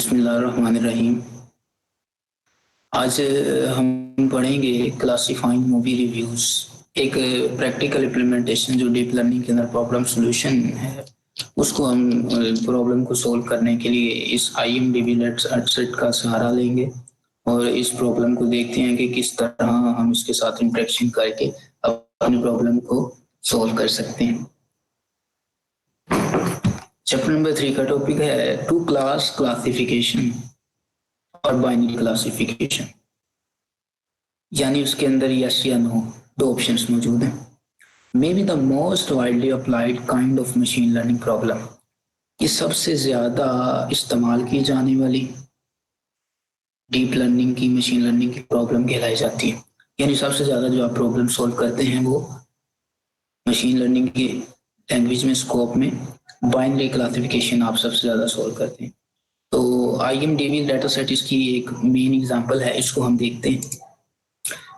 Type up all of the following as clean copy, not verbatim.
बिस्मिल्लाहिर्रहमानिर्रहीम। आज हम पढ़ेंगे क्लासिफाइंग मूवी रिव्यूज, एक प्रैक्टिकल इम्प्लीमेंटेशन जो डीप लर्निंग के अंदर प्रॉब्लम सॉल्यूशन है, उसको हम प्रॉब्लम को सोल्व करने के लिए इस IMDb सेट का सहारा लेंगे और इस प्रॉब्लम को देखते हैं कि किस तरह हम इसके साथ इंटरेक्शन करके अपनी प्रॉब्लम को सोल्व कर सकते हैं। चैप्टर नंबर 3 का टॉपिक है टू क्लास क्लासिफिकेशन और बाइनरी क्लासिफिकेशन, यानी उसके अंदर यस या नो दो ऑप्शंस मौजूद हैं। May be the most widely applied kind of machine learning problem, ये सबसे ज्यादा इस्तेमाल की जाने वाली डीप लर्निंग की मशीन लर्निंग की प्रॉब्लम कहलाई जाती है। यानी सबसे ज्यादा जो आप प्रॉब्लम सॉल्व करते हैं वो मशीन लर्निंग की लैंग्वेज में, स्कोप में बाइनरी क्लासिफिकेशन आप सबसे ज्यादा सॉल्व करते हैं। तो IMDb डाटा सेट इसकी एक मेन एग्जांपल है, इसको हम देखते हैं।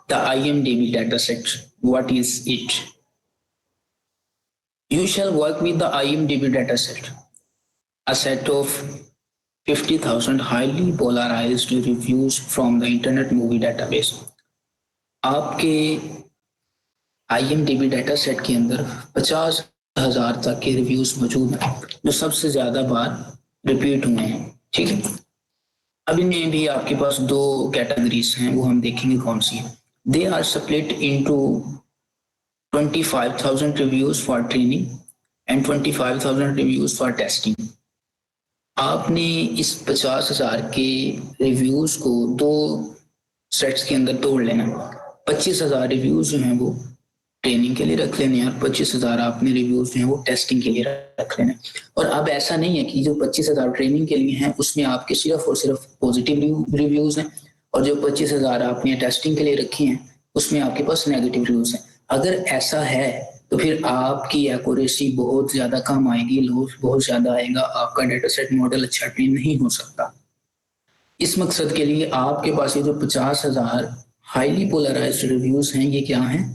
The IMDb dataset, what is it? You shall work with the IMDb dataset, a set of 50,000 highly polarized reviews from the Internet Movie Database. आपके IMDb dataset के अंदर 50,000 तक के रिव्यूज मौजूद हैं जो सबसे ज्यादा बार रिपीट हुए हैं। ठीक है, अब इनमें भी आपके पास दो कैटेगरीज हैं, वो हम देखेंगे कौन सी है। They are split into 25,000 reviews for training and 25,000 reviews for testing. आपने इस 50,000 के रिव्यूज को दो सेट्स के अंदर तोड़ लेना। 25,000 रिव्यूज जो हैं वो ट्रेनिंग के लिए रख लेने और 25,000 आपने रिव्यूज जो हैं वो टेस्टिंग के लिए रख लेने। और अब ऐसा नहीं है कि जो 25,000 ट्रेनिंग के लिए हैं उसमें आपके सिर्फ और सिर्फ पॉजिटिव रिव्यूज हैं और जो 25,000 आपने टेस्टिंग के लिए रखी हैं उसमें आपके पास नेगेटिव रिव्यूज हैं। अगर ऐसा है तो फिर आपकी एक्यूरेसी बहुत ज्यादा कम आएगी, लॉस बहुत ज्यादा आएगा, आपका डेटा सेट मॉडल अच्छा ट्रेन नहीं हो सकता। इस मकसद के लिए आपके पास ये जो 50,000 हाईली पोलराइज्ड रिव्यूज हैं, ये क्या हैं?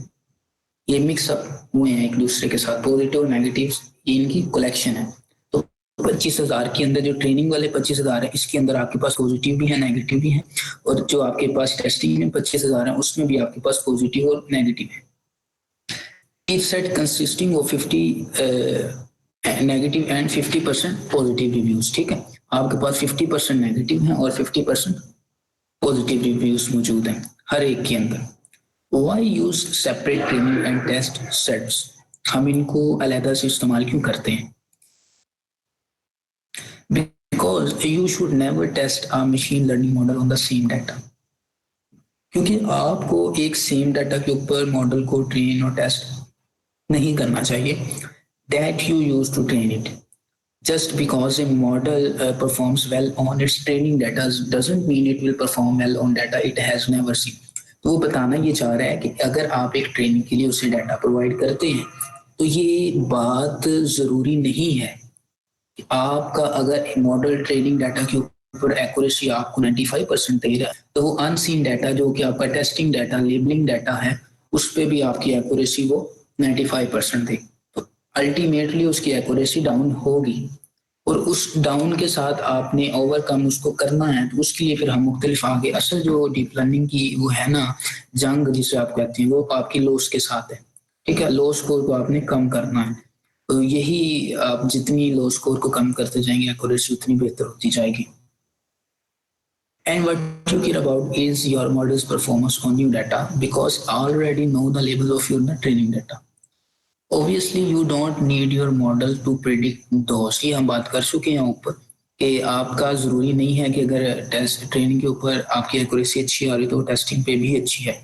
ये मिक्सअप हुए हैं एक दूसरे के साथ, पॉजिटिव और नेगेटिव, ये इनकी कलेक्शन है। तो 25,000 के अंदर जो ट्रेनिंग वाले 25,000 है, इसके अंदर आपके पास पॉजिटिव भी है, नेगेटिव भी है, और जो आपके पास टेस्टिंग में 25,000 है उसमें भी आपके पास पॉजिटिव और नेगेटिव है। Each set consisting of 50 negative and 50% positive reviews. ठीक है, आपके पास 50% नेगेटिव है और 50% पॉजिटिव रिव्यूज मौजूद हैं हर एक के अंदर। Why use separate training and test sets? हम इनको अलग से इस्तेमाल क्यों करते हैं? Because you should never test a machine learning model on the same data. क्योंकि आपको एक सेम डाटा के ऊपर मॉडल को ट्रेन और टेस्ट नहीं करना चाहिए। That you use to train it. Just because a model performs well on its training data doesn't mean it will perform well on data it has never seen. तो वो बताना ये चाह रहा है कि अगर आप एक ट्रेनिंग के लिए उसे डाटा प्रोवाइड करते हैं तो ये बात जरूरी नहीं है कि आपका अगर मॉडल ट्रेनिंग डाटा के ऊपर एक्यूरेसी आपको 95% दे रहा है तो वो अनसीन डाटा जो कि आपका टेस्टिंग डाटा, लेबलिंग डाटा है, उस पर भी आपकी एक्यूरेसी वो 95% देगी। तो अल्टीमेटली उसकी एक्यूरेसी डाउन होगी और उस डाउन के साथ आपने ओवरकम उसको करना है। तो उसके लिए फिर हम मुख्तलिफ आगे, असल जो डीप लर्निंग की वो है ना जंग जिसे आप कहते हैं, वो आपकी लॉस के साथ है। ठीक है, लॉस स्कोर को आपने कम करना है। तो यही आप जितनी लॉस स्कोर को कम करते जाएंगे एक्यूरेसी उतनी बेहतर होती जाएगी। And what you care about is your model's performance on new data because already know the level of your training data. Obviously you don't need your model to predict those। ये हम बात कर चुके हैं ऊपर कि आपका जरूरी नहीं है कि अगर टेस्ट ट्रेनिंग के ऊपर आपकी एक्यूरेसी अच्छी आ रही तो टेस्टिंग पे भी अच्छी है।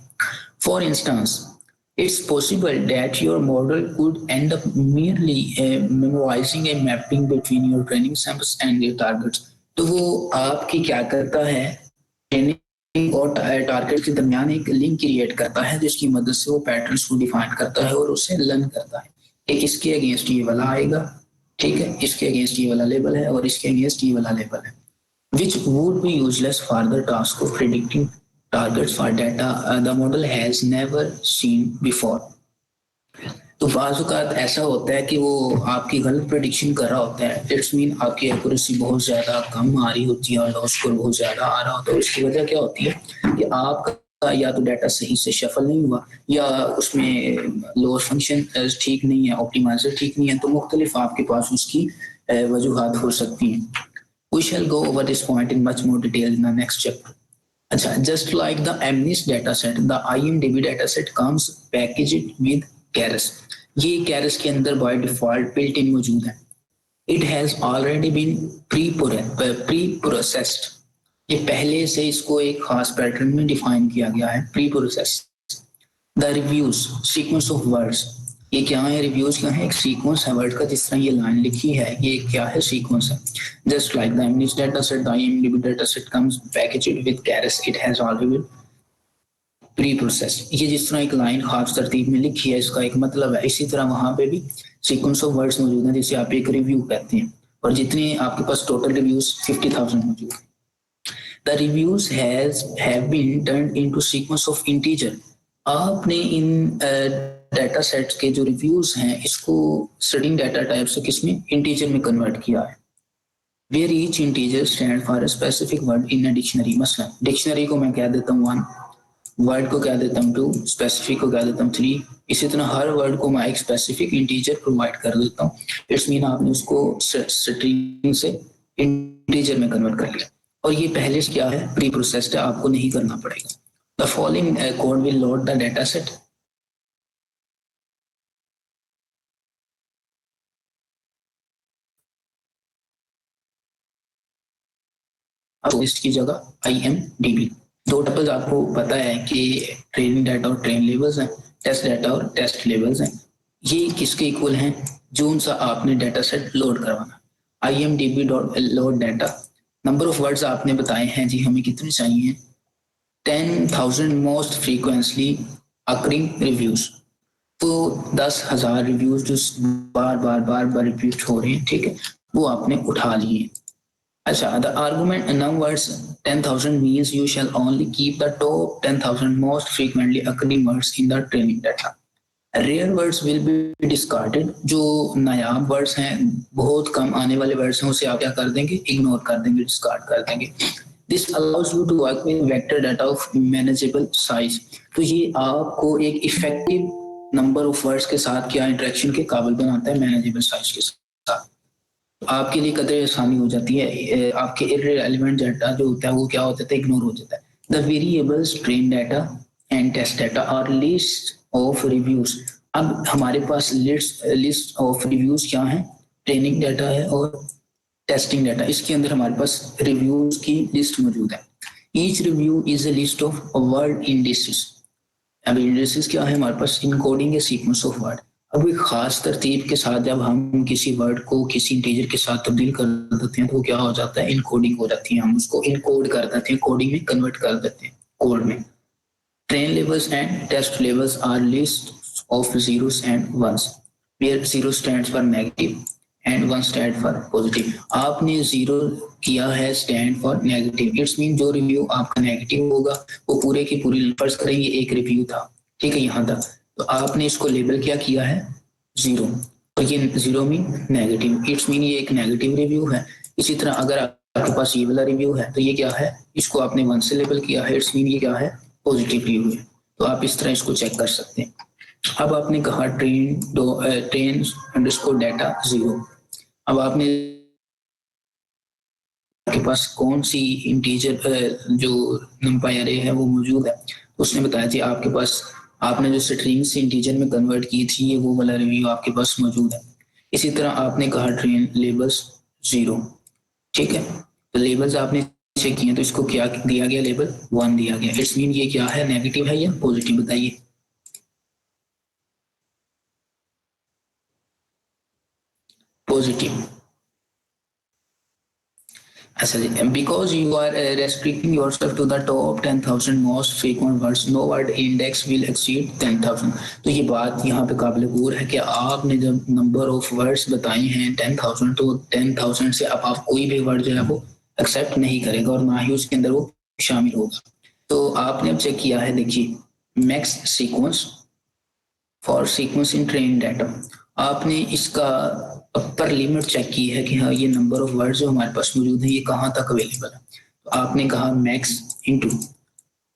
For instance, it's possible that your model could end up merely memorizing a mapping between your training samples and your targets। तो वो आपकी क्या करता है, ट्रेनिंग और टारगेट के दरमियान एक लिंक क्रिएट करता है जिसकी मदद से वो पैटर्न्स को डिफाइन करता है और उसे लर्न करता है कि इसके अगेंस्ट ये वाला आएगा, ठीक है, इसके अगेंस्ट ये वाला लेबल है और इसके अगेंस्ट ये वाला लेबल है, which would be useless for the task of predicting targets for data the model has never seen before। तो बाज़ औक़ात ऐसा होता है कि वो आपकी गलत प्रेडिक्शन कर रहा होता है, इट्स मीन आपकी एक्यूरेसी बहुत ज़्यादा कम आ रही होती है और लॉस स्कोर बहुत ज़्यादा आ रहा होता है। उसकी वजह क्या होती है कि आपका या तो डाटा सही से शफल नहीं हुआ या उसमें लॉस फंक्शन ठीक नहीं है, ऑप्टिमाइज़र ठीक नहीं है, तो मुख्तलिफ आपके पास उसकी वजूहात हो सकती हैं। We shall go over this point in much more detail in the next chapter. अच्छा, just like the MNIST dataset, the IMDb dataset comes packaged with Keras. ये Keras के अंदर by default built in मौजूद है. It has already been pre-processed. ये पहले से इसको एक खास पैटर्न में डिफाइन किया गया है, pre-processed. The reviews, sequence of words. ये क्या है? रिव्यूज क्या है? एक सीक्वेंस है वर्ड का, जिस तरह ये लाइन लिखी है ये क्या है? सीक्वेंस है. Just like the image data set, द IMDb data set comes packaged with Keras, it has already been pre process. ये जिस तरह एक लाइन खास तरतीब में लिखी है इसका एक मतलब है, इसी तरह वहां पे भी सीक्वेंस ऑफ वर्ड्स मौजूद हैं जिसे आप एक रिव्यू कहते हैं. और जितने आपके पास टोटल रिव्यूज 50,000 मौजूद हैं. The reviews have been turned into sequence of integer. आपने इन डाटा सेट्स के जो रिव्यूज हैं इसको स्टडिंग डाटा टाइप से किसमें? इंटीजर में कन्वर्ट किया है. Where each integer stand for a specific word in a dictionary. मसलन डिक्शनरी को मैं कह देता हूँ 1, वर्ड को कह देता हूँ 2, स्पेसिफिक को कह देता हूँ 3. इसी तरह हर वर्ड को मैं एक स्पेसिफिक इंटीजर प्रोवाइड कर देता हूँ. इट्स मीन आपने उसको स्ट्रिंग से इंटीजर में कन्वर्ट कर लिया. और ये पहले से क्या है? प्री प्रोसेस्ड है, आपको नहीं करना पड़ेगा. The following code will load the data set. अब इसकी जगह IMDb. दो टपल्स आपको पता है कि ट्रेनिंग डाटा और ट्रेन लेवल्स हैं, टेस्ट डाटा और टेस्ट लेवल्स हैं. ये किसके इक्वल हैं? जो सा आपने डाटा सेट लोड करवाना. IMDb dot load data. Number of words आपने बताए हैं जी, हमें कितने चाहिए? 10,000 मोस्ट फ्रीक्वेंटली अकरिंग रिव्यूज. तो 10,000 रिव्यूज जो बार बार रिपीट हो रहे हैं, ठीक है, वो आपने उठा लिए. अच्छा, the argument numbers 10,000 means you shall only keep the top 10,000 most frequently occurring words in the training data. Rare words will be discarded. जो नायाब वर्ड्स हैं, बहुत कम आने वाले वर्ड्स हैं, उसे आप क्या कर देंगे? इग्नोर कर देंगे, डिस्कार्ड कर देंगे. This allows you to work with vector data of manageable size. तो ये आपको एक इफेक्टिव नंबर ऑफ वर्ड्स के साथ क्या इंटरेक्शन के काबिल बनाता है? मैनेजेबल साइज के साथ. आपके लिए कदर आसानी हो जाती है. आपके इररिलेवेंट डाटा जो होता है वो क्या होता है? इग्नोर हो जाता है. The variables train data and test data are list of reviews. अब हमारे पास लिस्ट ऑफ रिव्यूज क्या है? ट्रेनिंग डाटा है और टेस्टिंग डाटा. इसके अंदर हमारे पास रिव्यूज की लिस्ट मौजूद है. Each review is a list of word indices. अब इंडिसेस क्या है? हमारे पास encoding a sequence of word. अब एक खास तरतीब के साथ जब हम किसी वर्ड को किसी इंटीजर के साथ तब्दील कर देते हैं तो क्या हो जाता है? इनकोडिंग हो जाती है. हम उसको इनकोड कर देते हैं, कोडिंग में कन्वर्ट कर देते हैं, कोड में. Train levels and test levels are list of zeros and ones, where 0 stands for negative and 1 stand for positive. आपने 0 किया है stand for negative. It's mean जो रिव्यू आपका नेगेटिव होगा वो पूरे की पूरी, फर्ज करेंगे एक रिव्यू था, ठीक है, यहाँ तक, तो आपने इसको लेबल क्या किया है? 0. तो ये 0 मीन नेगेटिव. इट्स मीन ये एक नेगेटिव रिव्यू है. इसी तरह अगर आपके पास ये वाला रिव्यू है तो ये क्या है? इसको आपने 1 से लेबल किया है. इट्स मीन ये क्या है? पॉजिटिव रिव्यू है. तो आप इस तरह इसको चेक कर सकते हैं. अब आपने कहा ट्रेन अंडरस्कोर डाटा 0. अब आपने आपके पास कौन सी इंटीजर जो नंपाई अरे है वो मौजूद है? उसने बताया जी आपके पास आपने जो स्ट्रिंग से इंटीजर में कन्वर्ट की थी ये वो वाला रिव्यू आपके पास मौजूद है. इसी तरह आपने कहा ट्रेन लेबल्स 0, ठीक है, तो लेबल्स आपने चेक किए तो इसको क्या दिया गया? लेबल 1 दिया गया. इट्स मीन ये क्या है? नेगेटिव है या पॉजिटिव? बताइए. पॉजिटिव. अच्छा जी, because you are restricting yourself to the top 10,000 most frequent words, no word index will exceed 10,000. तो ये बात यहाँ पे काबिल गौर है कि आपने जब नंबर ऑफ वर्ड्स बताए हैं 10,000, तो 10,000 से अब आप कोई भी वर्ड जो है वो एक्सेप्ट नहीं करेगा और ना ही उसके अंदर वो शामिल होगा. तो आपने अब चेक किया है, देखिए max sequence for sequence in train data, आपने इसका अपर लिमिट चेक की है कि हाँ ये नंबर ऑफ वर्ड जो हमारे पास मौजूद है ये कहाँ तक अवेलेबल है। तो आपने कहा max into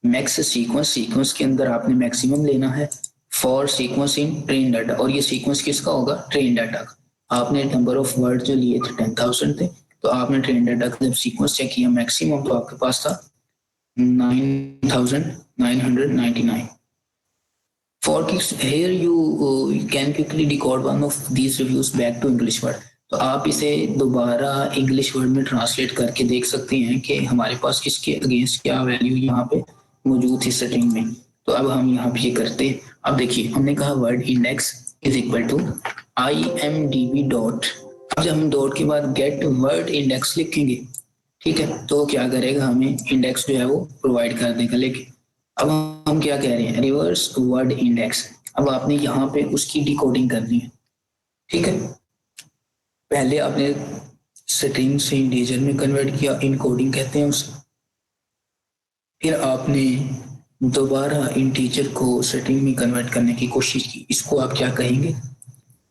max sequence, sequence के अंदर आपने मैक्सिमम लेना है for sequence in train data, और ये सीक्वेंस किसका होगा, ट्रेन डाटा का। आपने नंबर ऑफ वर्ड जो लिए थे 10,000 थे, तो आपने ट्रेन डाटा का जब सीक्वेंस चेक किया मैक्सिमम, तो आपके पास था 9,999। For kicks, here you can quickly decode one of these reviews back to English word. तो आप इसे दोबारा इंग्लिश वर्ड में ट्रांसलेट करके देख सकते हैं कि हमारे पास किसके अगेंस्ट क्या वैल्यू यहाँ पे मौजूद थी स्ट्रिंग में। तो अब हम यहाँ पे ये करते हैं। अब देखिए हमने कहा word index is equal to IMDb dot, अब जब हम डॉट के बाद गेट वर्ड इंडेक्स लिखेंगे, ठीक है, तो क्या करेगा, हमें इंडेक्स जो है वो प्रोवाइड कर देगा। लेकिन अब हम क्या कह रहे हैं, रिवर्स वर्ड इंडेक्स। अब आपने यहाँ पे उसकी डिकोडिंग करनी है, ठीक है। पहले आपने स्ट्रिंग से इंटीजर में कन्वर्ट किया, इनकोडिंग कहते हैं उसे। फिर आपने दोबारा इंटीजर को स्ट्रिंग में कन्वर्ट करने की कोशिश की, इसको आप क्या कहेंगे,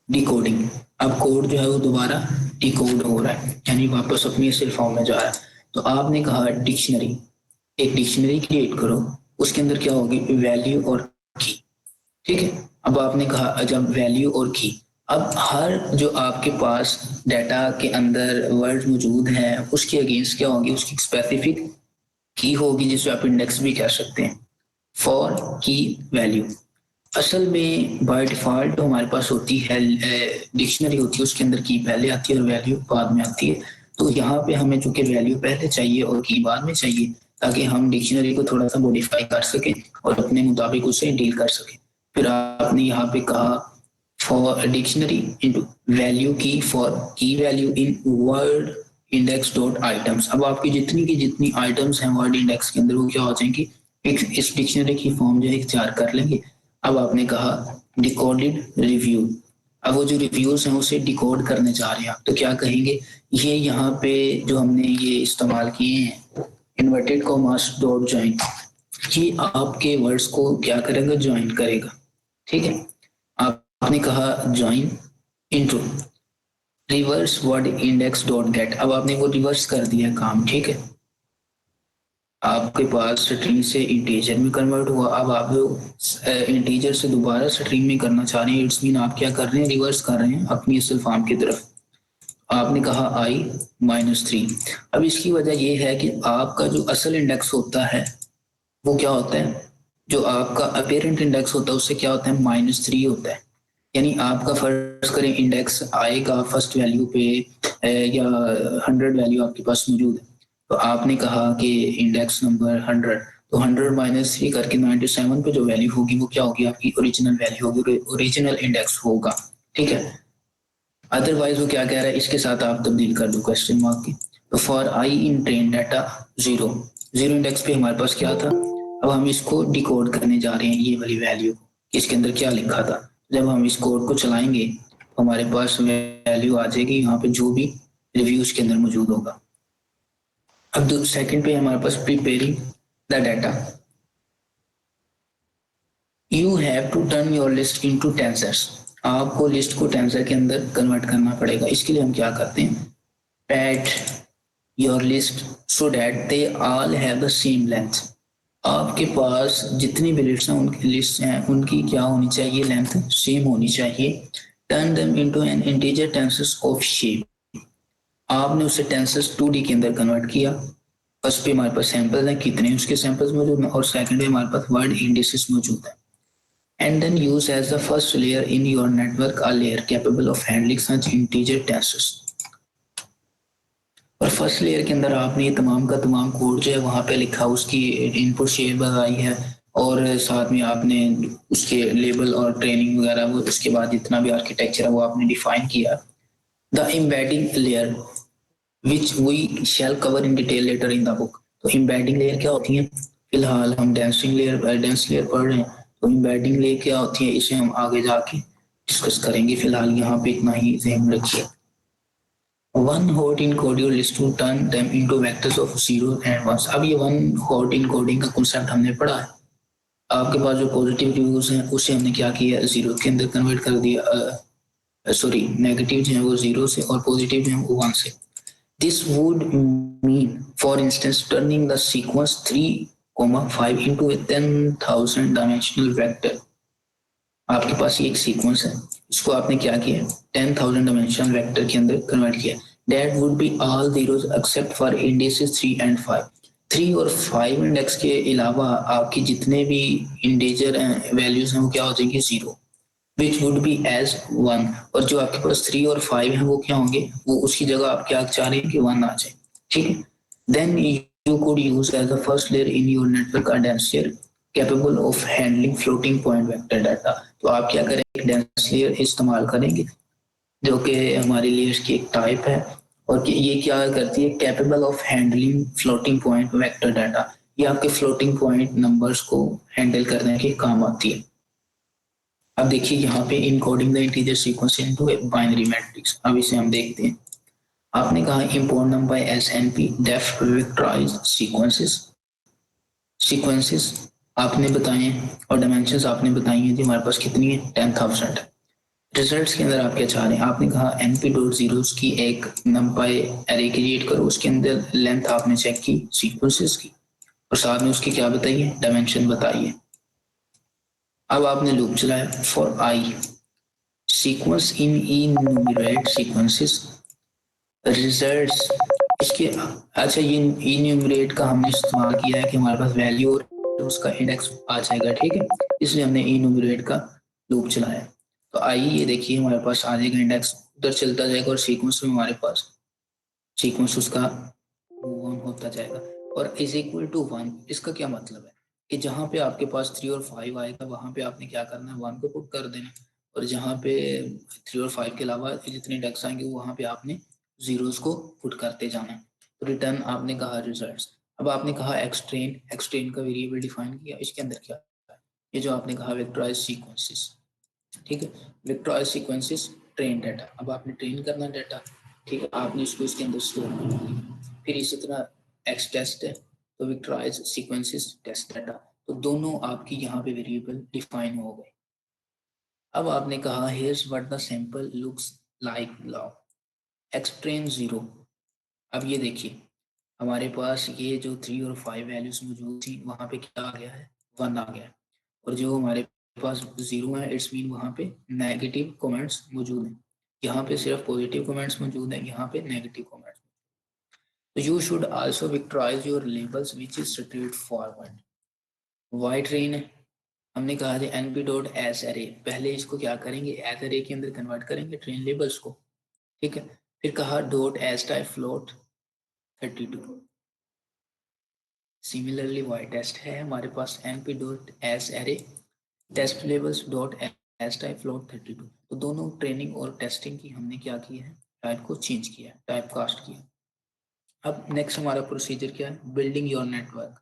डिकोडिंग। अब कोड जो है वो दोबारा डिकोड हो रहा है, यानी वापस अपनी असल फॉर्म में जा रहा है। तो आपने कहा डिक्शनरी, एक डिक्शनरी क्रिएट करो, उसके अंदर क्या होगी, वैल्यू और की, ठीक है। अब आपने कहा जब वैल्यू और की, अब हर जो आपके पास डाटा के अंदर वर्ड मौजूद है उसके अगेंस्ट क्या होगी, उसकी स्पेसिफिक की होगी, जिसे आप इंडेक्स भी कह सकते हैं। फॉर की वैल्यू, असल में बाय डिफॉल्ट हमारे पास होती है डिक्शनरी होती है, उसके अंदर की पहले आती है और वैल्यू बाद में आती है। तो यहाँ पे हमें चूंकि वैल्यू पहले चाहिए और की बाद में चाहिए, ताकि हम डिक्शनरी को थोड़ा सा मॉडिफाई कर सके और अपने मुताबिक उसे डील कर सके। फिर आपने यहाँ पे कहा फॉर डिक्शनरी इनटू वैल्यू की फॉर की value in word index dot items. अब आपकी जितनी की जितनी आइटम्स हैं वर्ड इंडेक्स के अंदर वो क्या हो जाएंगी, इस डिक्शनरी की फॉर्म जो है इख्तियार कर लेंगे। अब आपने कहा डिकोडेड रिव्यू, अब वो जो रिव्यूज हैं उसे डिकोड करने जा रहे हैं आप, तो क्या कहेंगे, ये यहाँ पे जो हमने ये इस्तेमाल किए हैं इन्वर्टेड कॉमास डॉट ज्वाइन, ये आपके वर्ड्स को क्या करेगा, ज्वाइन करेगा, ठीक है। आपने कहा join into reverse word index dot gate, अब आपने वो रिवर्स कर दिया काम, ठीक है। आपके पास स्ट्रिंग से इंटीजर में कन्वर्ट हुआ, अब आप इंटीजर से दोबारा स्ट्रिंग में करना चाह रहे हैं, इट्स मीन आप क्या कर रहे हैं, रिवर्स कर रहे हैं अपनी असल फॉर्म की तरफ। आपने कहा I-3। अब इसकी वजह यह है कि आपका जो असल इंडेक्स होता है वो क्या होता है, जो आपका अपेरेंट इंडेक्स होता है उससे क्या होता है, -3 होता है। यानी आपका फर्ज करें इंडेक्स आएगा फर्स्ट वैल्यू पे या 100 वैल्यू आपके पास मौजूद है, तो आपने कहा कि इंडेक्स नंबर 100, तो 100 - 3 करके 97 पे जो वैल्यू होगी वो क्या होगी, आपकी ओरिजिनल वैल्यू होगी, ओरिजिनल इंडेक्स होगा, ठीक है। अदरवाइज वो क्या कह रहा है, इसके साथ आप तब्दील कर दो क्वेश्चन मार्क की। तो for I in train data 0, 0 index पे हमारे पास क्या था। अब हम इसको डिकोड करने जा रहे हैं, ये वाली वैल्यू इसके अंदर क्या लिखा था। जब हम इस कोड को चलाएंगे तो हमारे पास वैल्यू आ जाएगी यहाँ पे जो भी रिव्यूज के अंदर मौजूद होगा। अब सेकंड पे हमारे पास preparing the data, you have to turn your list into tensors, आपको लिस्ट को टेंसर के अंदर कन्वर्ट करना पड़ेगा। इसके लिए हम क्या करते हैं, pad your list so that they all have the same length, आपके पास जितनी भी लिस्ट हैं उनकी लिस्ट हैं उनकी क्या होनी चाहिए, लेंथ सेम होनी चाहिए। Turn them into an integer tensors of shape, आपने उसे टेंसर्स 2D के अंदर कन्वर्ट किया। फर्स्ट पे हमारे पास सैंपल है, कितने उसके सैंपल्स मौजूद हैं, और सेकंड पे हमारे पास वर्ड इंडिसेस मौजूद है। And then use as the first layer in your network a layer capable of handling such integer tensors। और फर्स्ट लेयर के अंदर आपने ये तमाम का तमाम कोड जो है वहां पे लिखा, उसकी इनपुट शेप बताई है, और साथ में आपने उसके लेबल और ट्रेनिंग वगैरह वो उसके बाद जितना भी आर्किटेक्चर है वो आपने डिफाइन किया। The embedding layer which we shall cover in detail later in the book, तो एम्बेडिंग लेयर क्या होती है, फिलहाल हम डेंस लेयर पढ़ रहे हैं, तो एम्बेडिंग लेयर क्या होती है इसे हम आगे जाके डिस्कस करेंगे, फिलहाल यहाँ पे इतना ही ध्यान रखिए। One hot encoding list to turn them into vectors of 0 and 1। अब ये वन हॉट इनकोडिंग का कांसेप्ट हमने पढ़ा है, आपके पास जो पॉजिटिव रिव्यूज हैं उसे हमने क्या किया, जीरो के अंदर कन्वर्ट कर दिया, सॉरी नेगेटिव जो है वो जीरो से और पॉजिटिव जो है वो वन से। This would mean for instance turning the sequence 3,5 into a 10,000 dimensional vector. आपके पास ये एक सीक्वेंस है, इसको आपने क्या किया, 10,000 डायमेंशनल वेक्टर के अंदर कन्वर्ट किया। That would be all zeros except for indexes 3 and 5। 3 और 5 इंडेक्स के अलावा आपके जितने भी इंडेजर वैल्यूज हैं वो क्या हो जाएंगे, zero, which would be as one. और जो आपके पास 3 और 5 है वो क्या होंगे, वो उसकी जगह आप क्या चाह रहे हैं कि वन आ जाए, ठीक है। Then you could use as the first layer in your network a dense layer capable of handling floating point vector data। तो आप क्या करेंगे, डेंस लेयर इस्तेमाल करेंगे जो कि हमारी लेयर्स की एक टाइप है, और कि ये क्या करती है, capable of handling floating point vector data. ये आपके फ्लोटिंग पॉइंट नंबर्स को हैंडल करने के काम आती है। अब देखिए यहाँ पे encoding the integer sequence into a binary matrix, अब इसे हम देखते हैं। आपने कहा import number by SNP def vectorise sequences. Sequences आपने बताए हैं और डायमेंशंस आपने बताई हैं जी, हमारे पास कितनी है, 10,000। रिजल्ट्स के अंदर आप क्या चाह रहे हैं, आपने कहा एनपी डॉट जीरोस की एक नंपाई एरे क्रिएट करो, उसके अंदर लेंथ आपने चेक की सीक्वेंसेस की और साथ में उसकी क्या बताइए, डायमेंशन बताइए। अब आपने लूप चलाया for I sequence in enumerate sequences results इसके। अच्छा, ये इन्यूमरेट का हमने इस्तेमाल किया है कि हमारे पास वैल्यू और उसका इंडेक्स आ जाएगा, ठीक है, इसलिए हमने इन्यूमरेट का लूप चलाया। तो आइए ये देखिए हमारे पास आ जाएगा इंडेक्स, उधर चलता जाएगा और सीक्वेंस में हमारे पास सीक्वेंस उसका मूव ऑन होता जाएगा। और इज इक्वल टू वन, इसका क्या मतलब है कि जहां पे आपके पास 3 और 5 आएगा वहां पे आपने क्या करना है, वन को पुट कर देना, और जहां पे 3 और 5 के अलावा जितने डेक्स आएंगे वहां पे आपने जीरोस को पुट करते जाना है। तो रिटर्न आपने कहा रिजल्ट्स। अब आपने कहा एक्सट्रेन, एक्सट्रेन का वेरिएबल डिफाइन किया, इसके अंदर क्या है, ये जो आपने कहा वेक्टराइज सीक्वेंसेस, ठीक है, वेक्टराइज सीक्वेंसेस ट्रेन डाटा। अब आपने ट्रेन करना डाटा, ठीक है, आपने इसको इसके अंदर स्टोर करना है। फिर इसी तरह एक्स टेस्ट है तो वेक्टराइज सीक्वेंसेस टेस्ट डाटा, तो दोनों आपकी यहाँ पे वेरिएबल डिफाइन हो गए। अब आपने कहा here's what the sample looks like now, x train zero. अब ये देखिए हमारे पास ये जो 3 और 5 वैल्यूज मौजूद थी वहां पे क्या आ गया है, वन आ गया, और जो हमारे पास जीरो है इट्स मीन वहां पे नेगेटिव कमेंट्स मौजूद हैं। यहाँ पे सिर्फ पॉजिटिव कमेंट्स मौजूद हैं, यहाँ पे नेगेटिव कमेंट्स। तो you should also vectorize your labels which is straightforward. Y train है, हमने कहा था एनपी डॉट एस एरे, पहले इसको क्या करेंगे, एस एरे के अंदर कन्वर्ट करेंगे ट्रेन लेबल्स को, ठीक है। फिर कहा dot as type float 32। Similarly Y test है हमारे पास NP dot as array test labels dot as type float 32। तो दोनों ट्रेनिंग और टेस्टिंग की हमने क्या किया है, टाइप को चेंज किया, टाइप कास्ट किया। अब नेक्स्ट हमारा प्रोसीजर क्या है, बिल्डिंग योर नेटवर्क।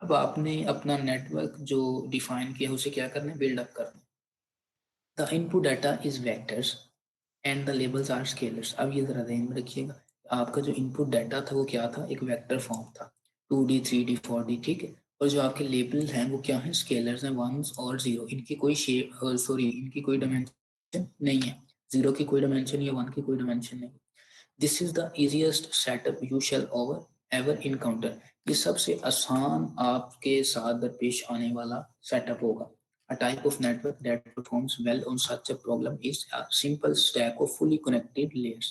अब आपने अपना नेटवर्क जो डिफाइन किया उसे क्या करना है, बिल्ड अप करना है। The input data is vectors and the labels are scalars. अब ये जरा ध्यान में रखिएगा, आपका जो इनपुट डाटा था वो क्या था, एक वेक्टर फॉर्म था, 2D 3D 4D, ठीक है। और जो आपके लेबल्स हैं वो क्या है, स्केलर्स हैं, वंस और जीरो, इनकी कोई शेप सॉरी इनकी कोई डायमेंशन नहीं है, जीरो की कोई डायमेंशन या वन की कोई डायमेंशन नहीं। This is the easiest setup you shall over ever encounter. ये सबसे आसान आपके साथ दरपेश आने वाला सेटअप होगा। A type of network that performs well on such a problem is a simple stack of fully connected layers।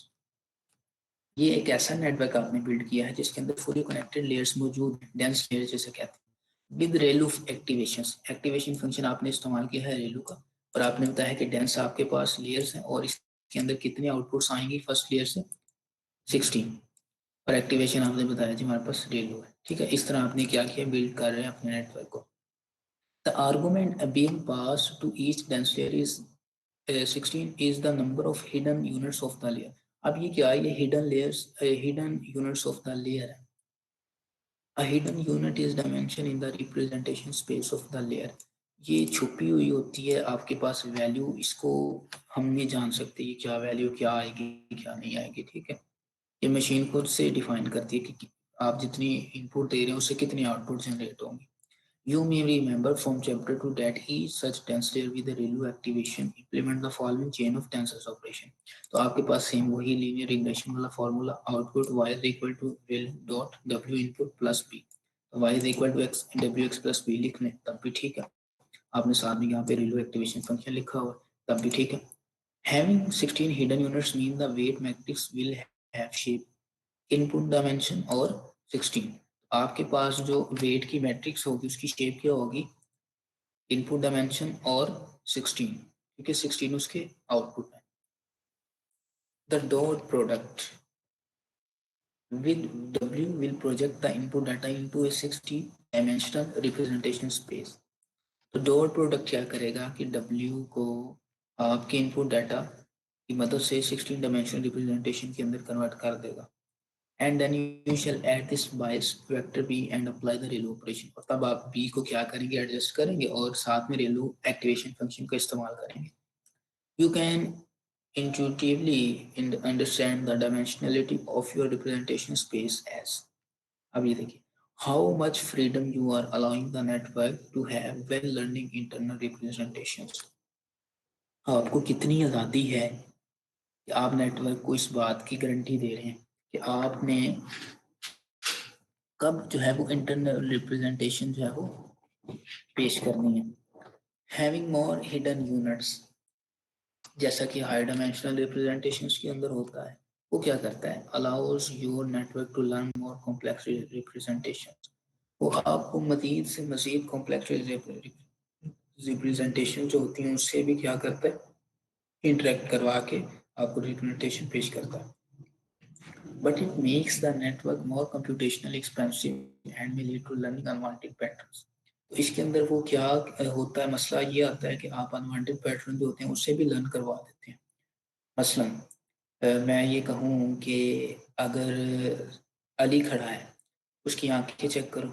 ये एक ऐसा नेटवर्क आपने बिल्ड किया है जिसके अंदर fully connected layers मौजूद हैं, dense layers जैसे कहते हैं। With ReLU activations, activation function आपने इस्तेमाल किया है ReLU का, और आपने बताया कि dense आपके पास layers हैं और इसके अंदर कितने आउटपुट्स आएंगी फर्स्ट लेयर से, 16। और एक्टिवेशन आपने बताया जी हमारे पास ReLU है, ठीक है। इस तरह आपने क्या किया, बिल्ड कर रहे हैं अपने नेटवर्क को। The argument being passed to each dense layer is 16 is the number of hidden units of the layer। अब ये क्या है, ये hidden layers hidden units of the layer है। A hidden unit is dimension in the representation space of the layer। ये छुपी हुई होती है आपके पास वैल्यू, इसको हम नहीं जान सकते ये क्या वैल्यू क्या आएगी क्या नहीं आएगी, ठीक है। ये मशीन खुद से डिफाइन करती है कि आप जितनी इनपुट दे रहे हैं उससे कितनी आउटपुट जनरेट होंगी। You may remember from chapter 2 that each such tense layer with the ReLU activation implement the following chain of tensors operation. तो आपके पास सेम वही लीनियर रिग्रेशन वाला formula, output y is equal to rel dot w input plus b, तो y is equal to x wx plus b लिख लें तब भी ठीक है। आपने साथ में यहाँ पे ReLU एक्टिवेशन फंक्शन लिखा हुआ तब भी ठीक है। Having 16 hidden units mean the weight matrix will have shape, input dimension और 16। आपके पास जो वेट की मैट्रिक्स होगी उसकी शेप क्या होगी, इनपुट डायमेंशन और 16, क्योंकि 16 उसके आउटपुट है। The dot product with W will project the input data into a 16 dimensional representation space। तो डॉट प्रोडक्ट क्या करेगा कि W को आपके इनपुट डाटा की मदद से 16 डायमेंशनल रिप्रेजेंटेशन के अंदर कन्वर्ट कर देगा। And then you shall add this bias vector B and apply the ReLU operation. और तब आप बी को क्या करेंगे, एडजस्ट करेंगे और साथ में रेलू एक्टिवेशन फंक्शन का इस्तेमाल करेंगे। You can intuitively understand the dimensionality of your representation space as। अब ये देखिए, how much freedom you are allowing the network to have when learning internal representations। आपको कितनी आज़ादी है कि आप नेटवर्क को इस बात की गारंटी दे रहे हैं कि आपने कब जो है वो इंटरनल रिप्रेजेंटेशन जो है वो पेश करनी है। हैविंग मोर हिडन यूनिट्स, जैसा कि हाई डायमेंशनल रिप्रेजेंटेशंस के अंदर होता है, वो क्या करता है, allows your network to learn more complex representation. वो आपको मजीद से मजीद कॉम्प्लेक्स रिप्रेजेंटेशन जो होती हैं उससे भी क्या करता है, इंटरेक्ट करवा के आपको रिप्रेजेंटेशन पेश करता है। But it makes the network more computationally expensive and may lead to learning unwanted patterns। तो इसके अंदर वो क्या होता है, मसला ये आता है कि आप अनवांटेड पैटर्न जो होते हैं उससे भी लर्न करवा देते हैं। मसलन मैं ये कहूँ कि अगर अली खड़ा है, उसकी आंखें चेक करो,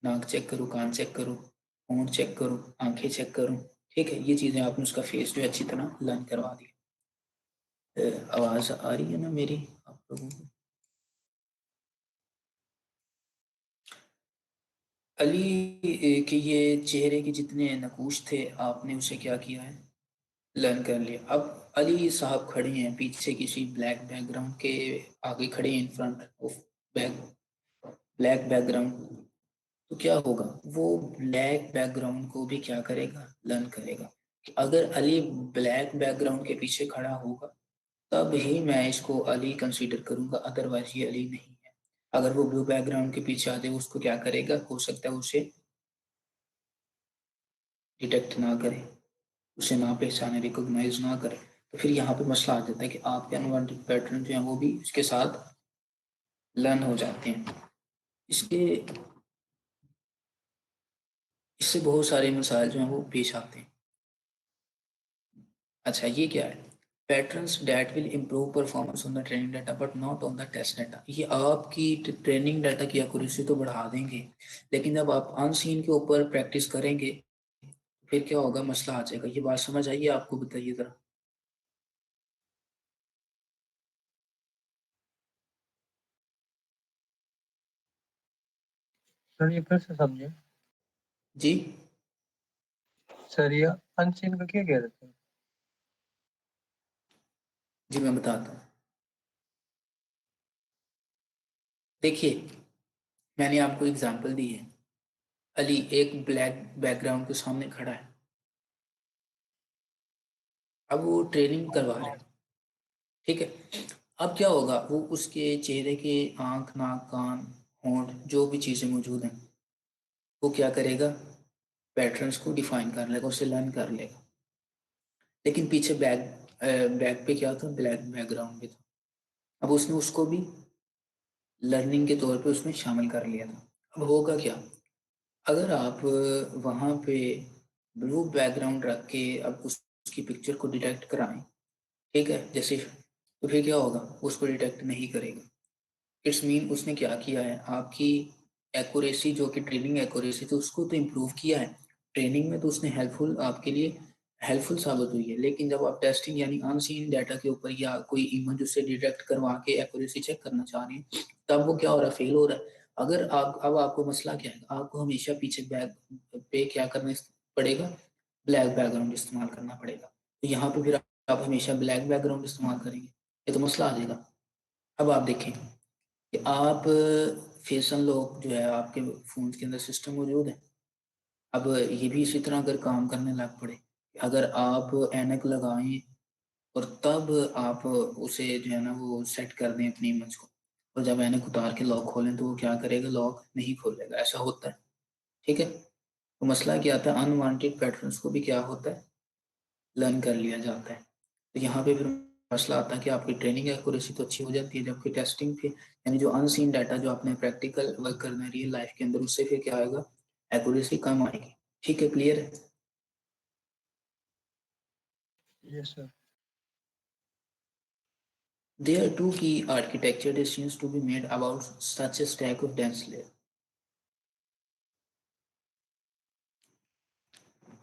नाक चेक करो, कान चेक करो, होंठ चेक करो, आंखें चेक करो, ठीक है, ये चीज़ें आपने उसका फेस जो है अच्छी तरह लर्न करवा दी। आवाज़ आ रही है ना मेरी आप लोगों को? अली के ये चेहरे के जितने नकूश थे आपने उसे क्या किया है, लर्न कर लिया। अब अली साहब खड़े हैं पीछे किसी ब्लैक बैकग्राउंड के आगे खड़े हैं, in front of back black background. तो क्या होगा, वो ब्लैक बैकग्राउंड को भी क्या करेगा, लर्न करेगा। अगर अली ब्लैक बैकग्राउंड के पीछे खड़ा होगा तब ही मैं इसको अली कंसीडर करूंगा, अदरवाइज ये अली नहीं है। अगर वो ब्लू बैकग्राउंड के पीछे आ जाए उसको क्या करेगा, हो सकता है उसे डिटेक्ट ना करे, उसे ना पहचाने, रिकॉग्नाइज ना करे। तो फिर यहाँ पे मसला आ जाता है कि आपके अनवांटेड पैटर्न जो है वो भी इसके साथ लर्न हो जाते हैं। इसके इससे बहुत सारे मसाइल जो हैं वो पेश आते हैं। अच्छा ये क्या है, patterns that will improve performance on the training data but not on the test data. ये आपकी ट्रेनिंग डाटा की एक्यूरेसी तो बढ़ा देंगे, लेकिन जब आप अनसीन के ऊपर प्रैक्टिस करेंगे फिर क्या होगा, मसला आ जाएगा। ये बात समझ आइए आपको, बताइए जरा। सर ये फिर से समझे। जी सर ये अनसीन का क्या कह रहे थे? जी मैं बताता हूँ। देखिए मैंने आपको एग्जांपल दी है, अली एक ब्लैक बैकग्राउंड के सामने खड़ा है, अब वो ट्रेनिंग करवा रहे हैं, ठीक है। अब क्या होगा, वो उसके चेहरे के आंख नाक कान होंठ जो भी चीजें मौजूद हैं वो क्या करेगा, पैटर्न्स को डिफाइन कर लेगा, उसे लर्न कर लेगा। लेकिन पीछे बैक पे क्या था, ब्लैक बैकग्राउंड पे था। अब उसने उसको भी लर्निंग के तौर पे उसमें शामिल कर लिया था। अब होगा क्या, अगर आप वहाँ पे ब्लू बैकग्राउंड रख के अब उसकी पिक्चर को डिटेक्ट कराएं, ठीक है, जैसे, तो फिर क्या होगा, उसको डिटेक्ट नहीं करेगा। इट्स मीन उसने क्या किया है, आपकी एक्यूरेसी जो कि ट्रेनिंग एक्यूरेसी थी उसको तो इम्प्रूव किया है, ट्रेनिंग में तो उसने हेल्पफुल आपके लिए हेल्पफुल साबित हुई है। लेकिन जब आप टेस्टिंग यानी अनसीन डाटा के ऊपर या कोई इमेज उससे डिटेक्ट करवा के एक्यूरेसी चेक करना चाह रहे हैं तब वो क्या हो रहा है, फेल हो रहा है। अगर आप अब आपको मसला क्या है, आपको हमेशा पीछे बैक पे क्या करना पड़ेगा, ब्लैक बैकग्राउंड इस्तेमाल करना पड़ेगा। तो यहाँ पे फिर आप हमेशा ब्लैक बैकग्राउंड इस्तेमाल करेंगे, ये तो मसला आ जाएगा। अब आप देखें कि आप फेसन लॉक जो है आपके फोन के अंदर सिस्टम मौजूद है। अब ये भी इसी तरह अगर काम करने लग पड़े, अगर आप ऐनक लगाएं और तब आप उसे जो है ना वो सेट कर दें अपनी इमेज को, और जब ऐनक उतार के लॉक खोलें तो वो क्या करेगा, लॉक नहीं खोलेगा, ऐसा होता है। ठीक है, तो मसला क्या आता है, अनवांटेड पैटर्न्स को भी क्या होता है, लर्न कर लिया जाता है। तो यहाँ पे फिर मसला आता है कि आपकी ट्रेनिंग एक्यूरेसी तो अच्छी हो जाती है, जबकि टेस्टिंग पे यानी जो अनसीन डाटा जो आपने प्रैक्टिकल वर्क करना है रियल लाइफ के अंदर, उससे फिर क्या आएगा, एक्यूरेसी कम आएगी। ठीक है, क्लियर है? Yes, sir. There are two key architecture decisions to be made about such a stack of dense layer.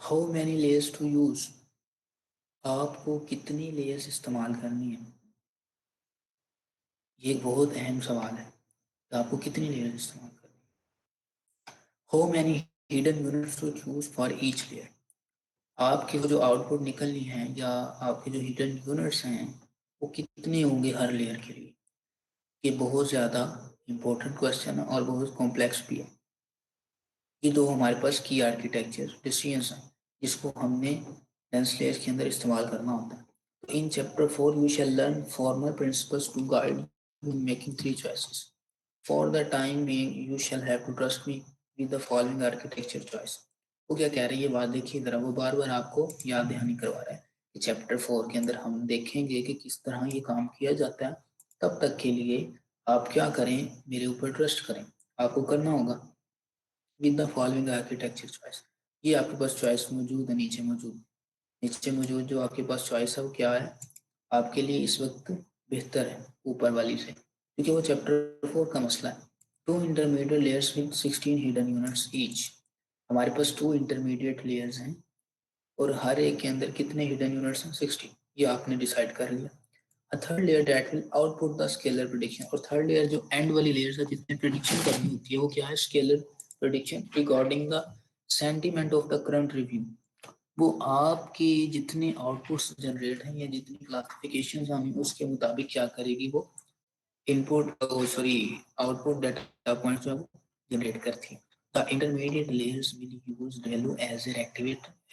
How many layers to use? आपको कितनी लेयर्स इस्तेमाल करनी है, ये एक बहुत अहम सवाल है कि आपको कितनी लेयर्स इस्तेमाल करनी है। How many hidden units to choose for each layer? आपके जो आउटपुट निकलनी है या आपके जो हिडन यूनिट्स हैं वो कितने होंगे हर लेयर के लिए, ये बहुत ज़्यादा इंपॉर्टेंट क्वेश्चन है और बहुत कॉम्प्लेक्स भी है। ये दो हमारे पास की आर्किटेक्चर डिसीजंस हैं जिसको हमने डेंस लेयर्स के अंदर इस्तेमाल करना होता है। तो in chapter 4 you shall learn formal principles to guide you making three choices. For the time being you shall have to trust me with the following architecture choice. वो क्या कह रही है, बात देखिए जरा, वो बार बार आपको याद दहानी करवा रहा है कि चैप्टर 4 के अंदर हम देखेंगे कि किस तरह ये काम किया जाता है। तब तक के लिए आप क्या करें, मेरे ऊपर ट्रस्ट करें। आपको करना होगा with the following architecture choice. ये आपके पास चॉइस मौजूद है, नीचे मौजूद जो आपके पास चॉइस है वो क्या है आपके लिए इस वक्त बेहतर है ऊपर वाली से, क्योंकि वो चैप्टर 4 का मसला है। Two intermediate layers with 16 hidden units each. हमारे पास टू इंटरमीडिएट लेयर्स हैं और हर एक के अंदर कितने हिडन यूनिट्स हैं, 16। ये आपने डिसाइड कर लिया। A third layer that will output the scalar prediction, और थर्ड लेयर जो एंड वाली लेयर है जिसमें प्रिडिक्शन करनी होती है वो क्या है, scalar prediction regarding the sentiment of the current review. वो आपकी जितने आउटपुट्स जनरेट हैं या जितनी क्लासिफिकेशन हैं उसके मुताबिक क्या करेगी, वो input sorry output data points जो है वो जनरेट करती है। The intermediate layers will use value as a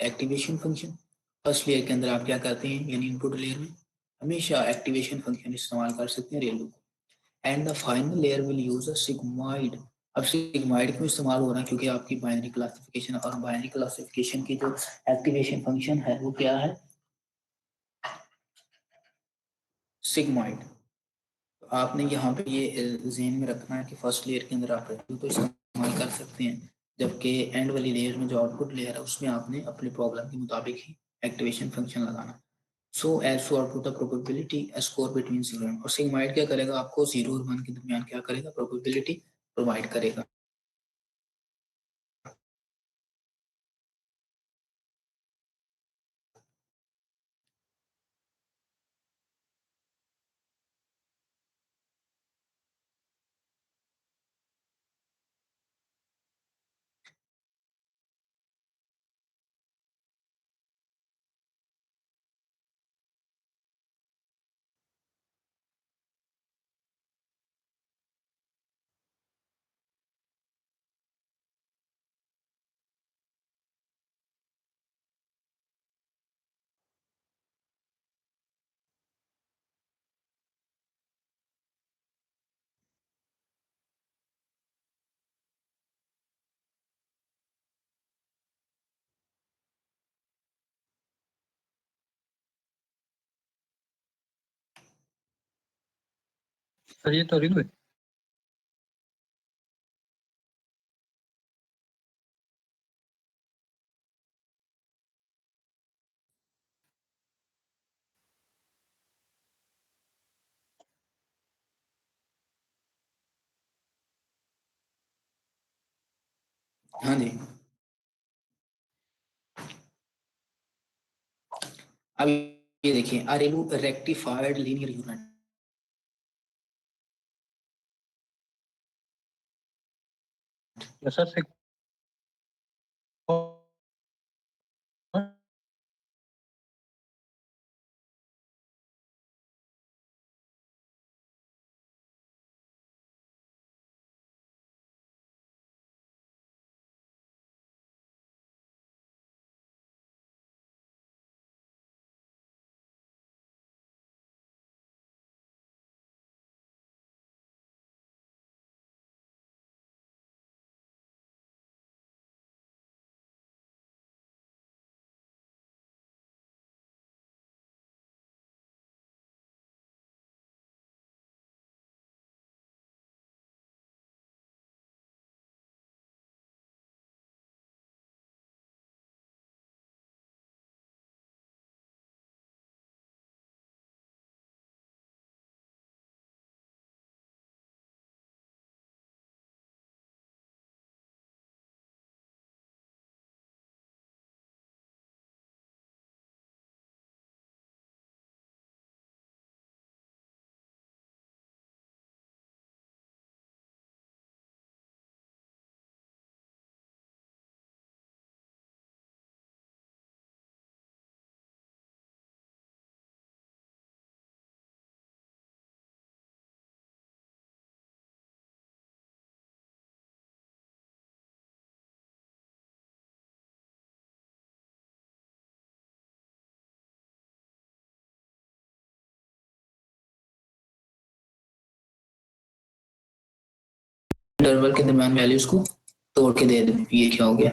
activation function. First layer के अंदर आप क्या करते हैं, यानी इनपुट लेयर में हमेशा एक्टिवेशन फंक्शन इस्तेमाल कर सकते हैं रेलू को। And the final layer will use a sigmoid. अब सिग्मॉइड क्यों इस्तेमाल हो रहा है, क्योंकि आपकी बाइनरी क्लासिफिकेशन, और बाइनरी क्लासिफिकेशन की जो एक्टिवेशन फंक्शन है वो क्या है, सिग्मॉइड। तो आपने यहाँ पे ये ज़हन में रखना है कि फर्स्ट लेयर के अंदर आप रेलू तो इस्तेमाल कर सकते हैं, जबकि एंड वाली लेयर में जो आउटपुट लेयर है उसमें आपने अपने प्रॉब्लम के मुताबिक ही एक्टिवेशन फंक्शन लगाना। So as to output the probability score between 0 और सिग्माइड क्या करेगा, आपको 0 और 1 के दरमियान क्या करेगा, प्रोबेबिलिटी प्रोवाइड करेगा। सर ये तो रिव्यू है। हाँ जी, अब ये देखिए a ReLU rectified linear unit. Sir interval के दरमियान वैल्यूज को तोड़ के दे दें, ये क्या हो गया?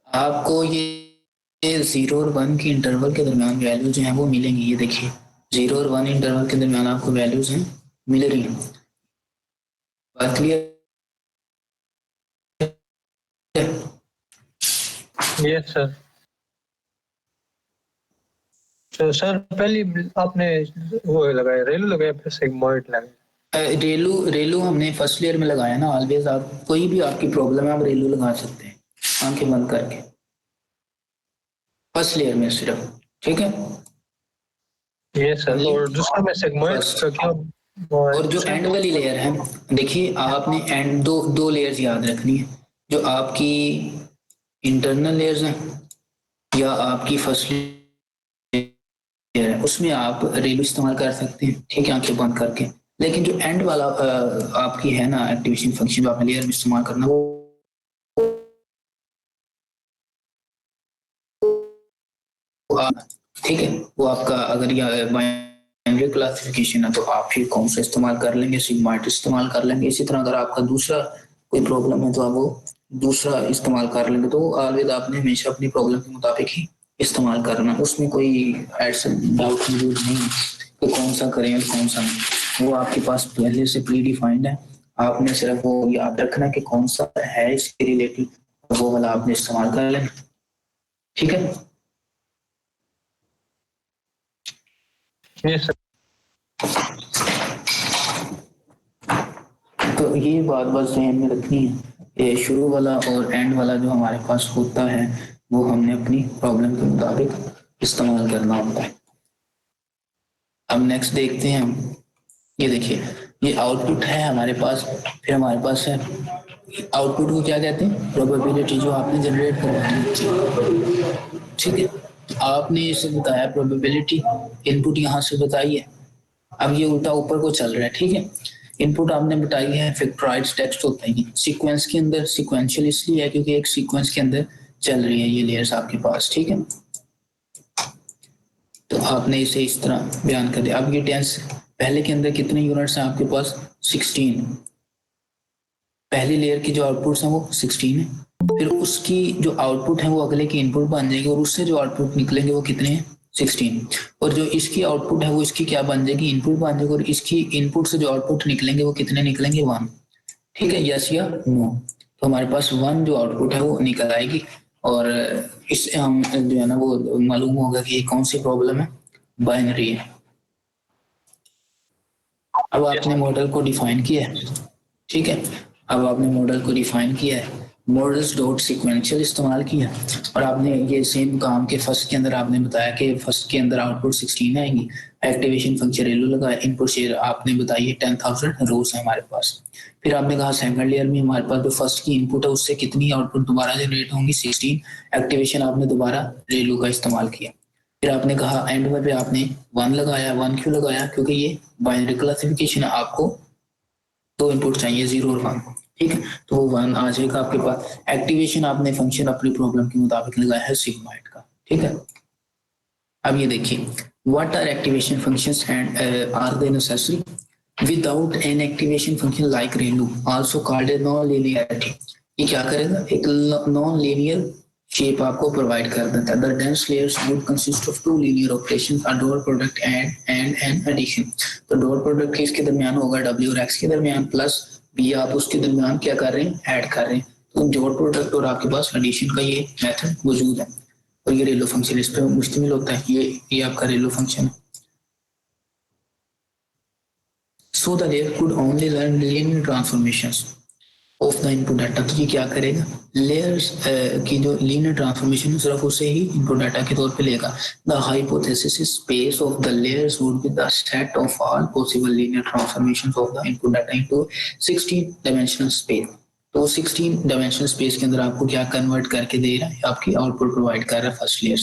आपको ये 0 और 1 के इंटरवल के दरमियान वैल्यू जो है वो मिलेंगी। ये देखिए 0 और 1 इंटरवल के दरमियान आपको वैल्यूज हैं मिल रही हैं। बात क्लियर? Yes sir. तो सर पहले आपने वो लगाया, रेलू लगाया, फिर सिग्मॉइड लगाया। रेलू हमने फर्स्ट ईयर में लगाया ना। ऑलवेज आप कोई भी आपकी प्रॉब्लम है आप रेलू लगा सकते हैं आंखें बंद करके, फर्स्ट लेयर में सिर्फ, ठीक है। ये सर, और दूसरा में सिग्मॉइड का क्या? और जो एंड वाली लेयर है, देखिए आपने एंड दो लेयर्स याद रखनी है। जो आपकी इंटरनल लेयर्स हैं या आपकी फर्स्ट लेयर है, उसमें आप रेलू इस्तेमाल कर सकते हैं, ठीक है, आंखें बंद करके। लेकिन जो एंड वाला आपकी है ना एक्टिवेशन फंक्शन, जो आपने लेयर में इस्तेमाल करना, वो ठीक है, वो आपका अगर यह बाइनरी क्लासिफिकेशन है तो आप फिर कौन सा इस्तेमाल कर लेंगे, सिग्मॉइड इस्तेमाल कर लेंगे। इसी तरह अगर आपका दूसरा कोई प्रॉब्लम है तो आप वो दूसरा इस्तेमाल कर लेंगे। तो ऑलवेज आपने हमेशा अपनी प्रॉब्लम के मुताबिक ही इस्तेमाल करना, उसमें कोई ऐसा डाउट मौजूद नहीं है कि कौन सा करें और कौन सा नहीं। वो आपके पास पहले से प्री डिफाइंड है, आपने सिर्फ वो याद रखना कि कौन सा है इसके रिलेटेड, वो वाला आपने इस्तेमाल कर लेना, ठीक है। ये सर। तो ये बात बस ध्यान में रखनी है, ये शुरू वाला और एंड वाला जो हमारे पास होता है वो हमने अपनी प्रॉब्लम के मुताबिक इस्तेमाल करना होता है। अब नेक्स्ट देखते हैं हम। ये देखिए ये आउटपुट है हमारे पास, फिर हमारे पास है आउटपुट को क्या कहते हैं, प्रोबेबिलिटी, जो आपने जनरेट करवानी है, ठीक है। आपने इसे बताया प्रोबेबिलिटी, इनपुट यहाँ से बताइए। अब ये उल्टा ऊपर को चल रहा है, ठीक है। इनपुट आपने बताई है फैक्टराइज्ड टेक्स्ट होता है सीक्वेंस के अंदर, सीक्वेंशियल इसलिए है क्योंकि एक सीक्वेंस के अंदर चल रही है ये लेयर्स आपके पास, ठीक है। तो आपने इसे इस तरह बयान कर दिया। अब ये टेंस पहले के अंदर कितने यूनिट्स हैं आपके पास? 16। पहली लेयर की जो आउटपुट है वो 16 है, फिर उसकी जो आउटपुट है वो अगले की इनपुट बन जाएगी और उससे जो आउटपुट निकलेंगे वो कितने हैं? 16। और जो इसकी आउटपुट है वो इसकी क्या बन जाएगी? इनपुट बन जाएगी, और इसकी इनपुट से जो आउटपुट निकलेंगे वो कितने निकलेंगे? 1, ठीक है, यस या नो। तो हमारे पास 1 जो आउटपुट है वो निकल आएगी, और इससे हम जो है ना वो मालूम होगा कि कौन सी प्रॉब्लम है, बाइनरी है। अब आपने मॉडल को डिफाइन किया है, ठीक है। अब आपने मॉडल को डिफाइन किया है, मॉडल्स डॉट सिक्वेंशियल इस्तेमाल किया, और आपने ये सेम काम के फर्स्ट के अंदर आपने बताया कि फर्स्ट के अंदर आउटपुट 16 आएंगी, एक्टिवेशन फंक्शन रेलो लगाया, इनपुट शेयर आपने बताइए 10,000 रोज है हमारे पास। फिर आपने कहा सेकंड लेयर में हमारे पास जो फर्स्ट की इनपुट है उससे कितनी आउटपुट दोबारा जनरेट होंगी 16, एक्टिवेशन आपने दोबारा रेलो का इस्तेमाल किया। फिर आपने कहा एंड में पे आपने 1 लगाया, 1 क्यों लगाया, क्योंकि ये बाइनरी क्लासिफिकेशन है, आपको 2 इनपुट चाहिए 0 और 1, ठीक है, तो वो 1 आ जाएगा आपके पास। एक्टिवेशन आपने फंक्शन अपनी प्रॉब्लम के मुताबिक लगाया है सिग्माइड का, ठीक है। अब ये देखिए what are activation functions and are they necessary without an activation function like ReLU also called a non linearity. ये क्या करेगा, एक नॉन लीनियर शेप आपको प्रोवाइड कर देता है। The dense layers would consist of 2 linear operations, a dot product and an addition. तो dot product किसके दरमियान होगा, w और x के दरमियान, प्लस b आप उसके दरमियान क्या कर रहे हैं, ऐड कर रहे हैं। तो डॉट प्रोडक्ट और आपके पास एडिशन का ये मेथड मौजूद है, और ये रेलो फंक्शन इस पे मुश्तमिल होता है। ये आपका रेलो फंक्शन है। So the layer could only learn linear transformations of the input data. तो ये क्या करेगा, लेयर्स की जो लीनियर ट्रांसफॉर्मेशन है सिर्फ उसे ही इनपुट डाटा के तौर पे लेगा। The hypothesis space of the layers would be the set of all possible linear transformations of the input data into 16 dimensional space. तो 16 डायमेंशनल स्पेस के अंदर आपको क्या कन्वर्ट करके दे रहा है, आपकी आउटपुट प्रोवाइड कर रहा है first layer.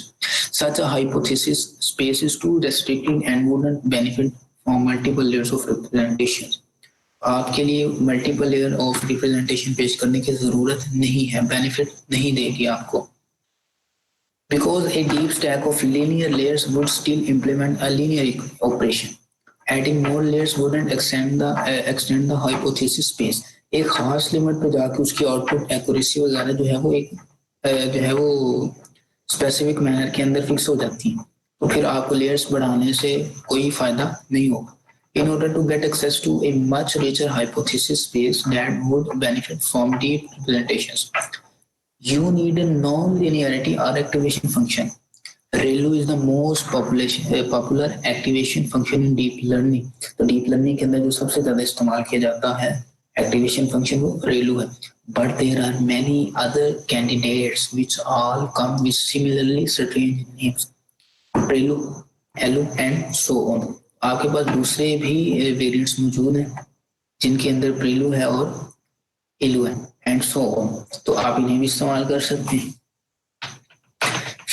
Such a hypothesis space is too restricted and wouldn't benefit from multiple layers of representation. आपके लिए मल्टीपल लेयर ऑफ रिप्रेजेंटेशन पेश करने की जरूरत नहीं है, बेनिफिट नहीं देगी आपको। Because a deep stack of linear layers would still implement a linear operation, adding more layers wouldn't extend the hypothesis space. एक खास लिमिट पे जाके उसकी आउटपुट एक्यूरेसी वगैरह जो है वो एक जो है वो स्पेसिफिक मैनर के अंदर फिक्स हो जाती है, तो फिर आपको लेयर्स बढ़ाने से कोई फायदा नहीं होगा। In order to get access to a much richer hypothesis space that would benefit from deep representations, you need a non-linearity or activation function. ReLU is the most popular activation function in deep learning. तो deep learning के अंदर जो सबसे ज्यादा इस्तेमाल किया जाता है activation function वो ReLU है. But there are many other candidates which all come with similarly strange names. ReLU, HELU and so on. आपके पास दूसरे भी वेरिएंट्स मौजूद हैं जिनके अंदर प्रेलू है और एलू है एंड सो ऑन, तो आप इन्हें भी इस्तेमाल कर सकते हैं।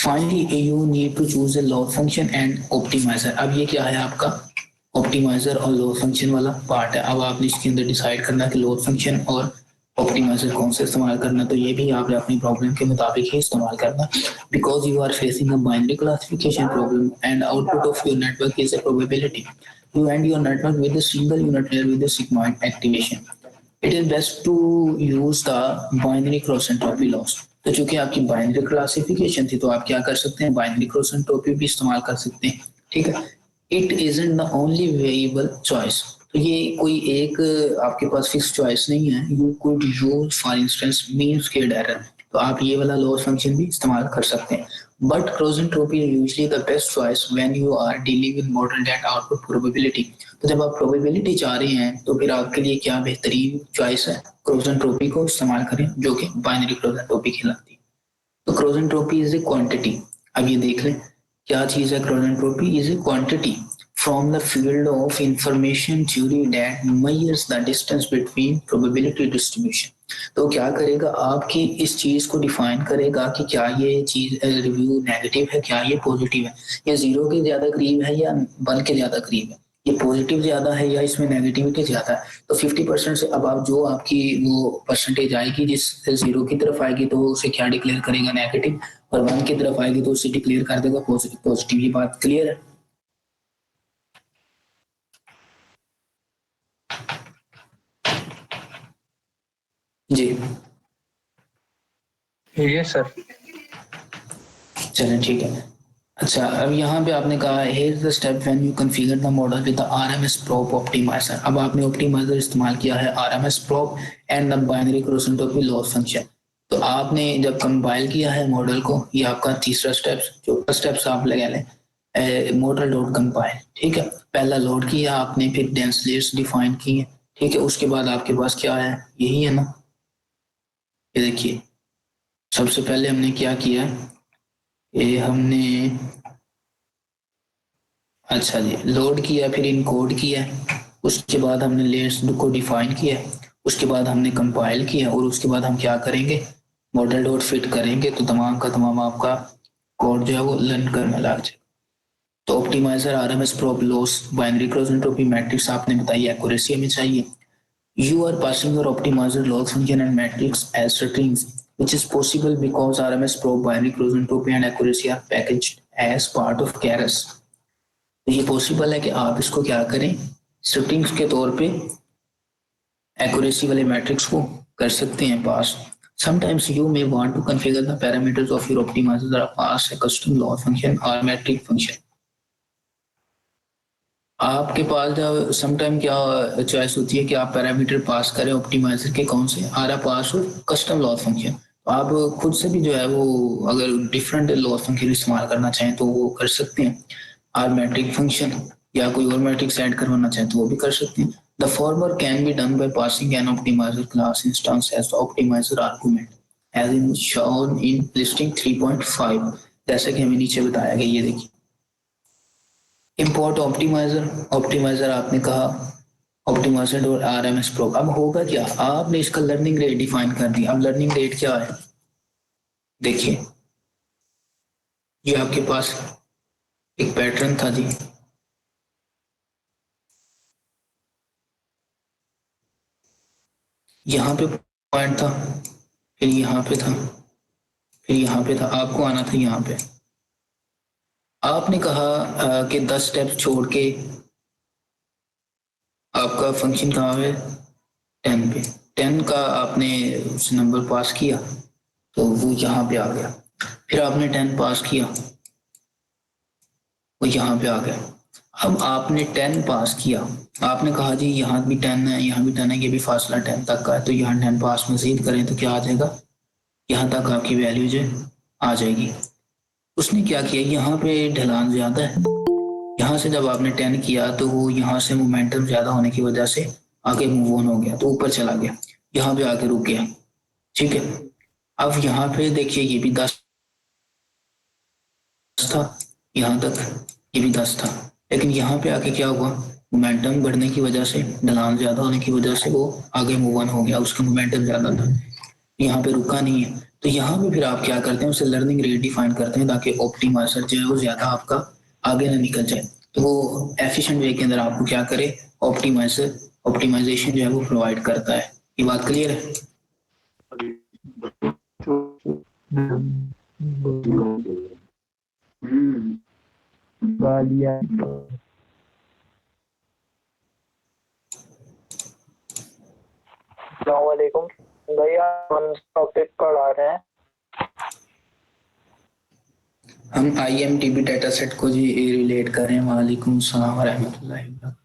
Finally you need to choose a loss function and optimiser. अब ये क्या है आपका ऑप्टिमाइजर और लॉस फंक्शन वाला पार्ट है। अब आपने इसके अंदर डिसाइड करना कि लॉस फंक्शन और ऑप्टिमाइजर कौन सा इस्तेमाल करना, तो ये भी आपने अपनी प्रॉब्लम के मुताबिक ही इस्तेमाल करना, because you are facing a binary classification problem and output of your network is a probability. You end your network with a single unit layer with a sigmoid activation. It is best to use the binary cross entropy loss. तो चूंकि आपकी binary classification थी तो आप क्या कर सकते हैं, बाइनरी क्रॉस एंट्रोपी भी इस्तेमाल कर सकते हैं, ठीक है। It isn't the only variable choice. तो ये कोई एक आपके पास फिक्स चॉइस नहीं है। You could use for instance mean squared error, तो आप ये वाला लॉस फंक्शन भी इस्तेमाल कर सकते हैं। But cross entropy is usually the best choice when you are dealing with model that output probability. तो जब आप प्रोबेबिलिटी चाह रहे हैं तो फिर आपके लिए क्या बेहतरीन चॉइस है, क्रॉस एंट्रोपी को इस्तेमाल करें जो कि बाइनरी क्रॉस एंट्रोपी कहलाती है। तो cross entropy is a quantity. अब ये देख लें क्या चीज है, cross entropy is a quantity from the field of information theory that measures the distance between probability distribution। तो क्या करेगा, आपकी इस चीज को डिफाइन करेगा कि क्या ये चीज रिव्यू नेगेटिव है, क्या ये पॉजिटिव है, ये 0 के ज्यादा करीब है या 1 के ज्यादा करीब है, ये पॉजिटिव ज्यादा है या इसमें नेगेटिविटी ज्यादा है। तो 50% से अब आप जो आपकी वो परसेंटेज आएगी जिस 0 की तरफ आएगी तो उसे क्या डिक्लेयर करेगा, नेगेटिव, और 1 की तरफ आएगी तो उसे डिक्लेयर कर देगा पॉजिटिव। ये बात क्लियर है? जी ये सर चलें ठीक है। अच्छा अब यहाँ पे आपने कहा here's the step when you configure the model with the RMS prop optimizer। अब आपने ऑप्टिमाइजर इस्तेमाल किया है RMS prop and the binary cross entropy loss function। तो आपने जब कंपाइल किया है मॉडल को, ये आपका तीसरा स्टेप्स, चौथा स्टेप्स आप लगा लें, मॉडल डॉट कंपाइल। ठीक है, पहला लोड किया आपने, फिर डेंस लेयर्स डिफाइन किए। ठीक है, उसके बाद आपके पास क्या है, यही है ना, ये देखिए सबसे पहले हमने क्या किया, ये हमने अच्छा जी लोड किया, फिर इनकोड किया, उसके बाद हमने लेयर्स को डिफाइन किया, उसके बाद हमने कंपाइल किया, और उसके बाद हम क्या करेंगे, मॉडल डॉट फिट करेंगे, तो तमाम का तमाम आपका कोड जो है वो लर्न करने लग जाए। तो optimiser, RMS prop, loss, binary cross entropy metrics आपने बताई, एक्यूरेसी हमें चाहिए। You are passing your optimizer loss function and matrix as strings, which is possible because RMS probe, binary cross entropy and accuracy are packaged as part of keras। तो ये possible है कि आप इसको क्या करें, स्ट्रिंग्स के तौर पे एक्यूरेसी वाले मैट्रिक्स को कर सकते हैं पास। Sometimes you may want to configure the parameters of your optimizer that pass a custom loss function or metric function। आपके पास जब समटाइम क्या चॉइस होती है कि आप पैरामीटर पास करें ऑप्टिमाइजर के, कौन से आरा पास और कस्टम लॉस फंक्शन। तो आप खुद से भी जो है वो अगर डिफरेंट लॉस फंक्शन इस्तेमाल करना चाहें तो वो कर सकते हैं, आर मैट्रिक फंक्शन या कोई और मैट्रिक्स ऐड करवाना चाहें तो वो भी कर सकते हैं। The former can be done by passing an optimiser class instance as optimiser argument as in shown in listing 3.5, जैसे कि हमें नीचे बताया गया। ये देखिए इंपोर्ट ऑप्टिमाइजर, ऑप्टिमाइजर आपने कहा ऑप्टिमाइजर डॉट आरएमएस प्रोब। अब होगा क्या, आपने इसका लर्निंग रेट डिफाइन कर दिया। अब लर्निंग रेट क्या है, देखिए ये आपके पास एक पैटर्न था जी, यहाँ पे पॉइंट था, फिर यहाँ पे था, फिर यहाँ पे था, आपको आना था यहाँ पे। आपने कहा कि 10 स्टेप छोड़ के आपका फंक्शन कहाँ है, 10 पे। 10 का आपने उस नंबर पास किया तो वो यहाँ पे आ गया, फिर आपने 10 पास किया वो यहाँ पे आ गया। अब आपने 10 पास किया, आपने कहा जी यहाँ भी 10 है, यहाँ भी 10 है, ये भी फासला 10 तक का है, तो यहाँ 10 पास मजीद करें तो क्या आ जाएगा, यहाँ तक आपकी वैल्यू जो आ जाएगी। उसने क्या किया, यहाँ पे ढलान ज्यादा है, यहाँ से जब आपने 10 किया तो वो यहाँ से मोमेंटम ज्यादा होने की वजह से आगे मूव ऑन हो गया, तो ऊपर चला गया, यहाँ पे आके रुक गया। ठीक है, अब यहाँ पे देखिए ये भी 10 था, यहाँ तक ये भी 10 था, लेकिन यहाँ पे आके क्या हुआ, मोमेंटम बढ़ने की वजह से, ढलान ज्यादा होने की वजह से वो आगे मूव ऑन हो गया, उसका मोमेंटम ज्यादा था, यहाँ पे रुका नहीं है। तो यहाँ पे फिर आप क्या करते हैं, उसे लर्निंग रेट डिफाइन करते हैं ताकि ऑप्टिमाइजर जो है वो ज्यादा आपका आगे ना निकल जाए। तो वो एफिशिएंट वे के अंदर आपको क्या करे, ऑप्टिमाइजेशन जो है वो प्रोवाइड करता है। ये बात क्लियर है? अस्सलामुअलैकुम भैया, हम टॉपिक पढ़ा रहे हैं। हम IMDb डाटा सेट को जी रिलेट कर रहे हैं। वालेकुम सलाम रहमतुल्लाहि व बरकातहू।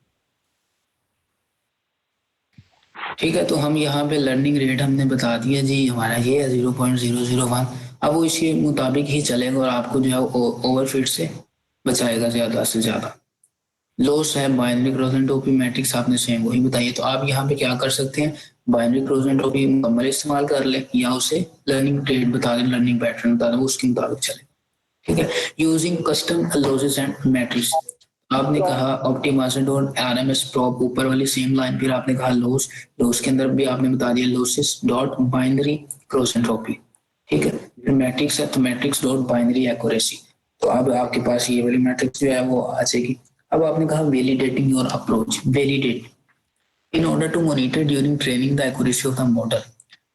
ठीक है, तो हम यहाँ पे लर्निंग रेट हमने बता दिया जी, हमारा ये है 0.001। अब वो इसके मुताबिक ही चलेगा और आपको जो है ओवरफिट से बचाएगा ज्यादा से ज्यादा। लॉस है बाइनरी क्रॉस एंट्रोपी मैट्रिक्स, आपने सेम वही बताइए। तो आप यहाँ पे क्या कर सकते हैं, बाइनरी क्रॉस एंट्रोपी मुकम्मल इस्तेमाल कर ले या उसे लर्निंग रेट बता दें, लर्निंग पैटर्न बता दें, वो उसके मुताबिक चले। ठीक है, using custom losses and matrix. आपने कहा ऑप्टिमाइजर डॉट आरएमएस प्रोब, ऊपर वाली सेम लाइन, फिर आपने कहा लॉस, लॉस के अंदर भी आपने बता दिया losses dot binary cross entropy. ठीक है, फिर मैट्रिक्स है तो मैट्रिक्स डॉट बाइनरी एक्यूरेसी। तो अब आपके पास ये वाली मैट्रिक्स जो है वो आ जाएगी। अब आपने कहा validating your approach, validate in order to monitor during training the accuracy of the model.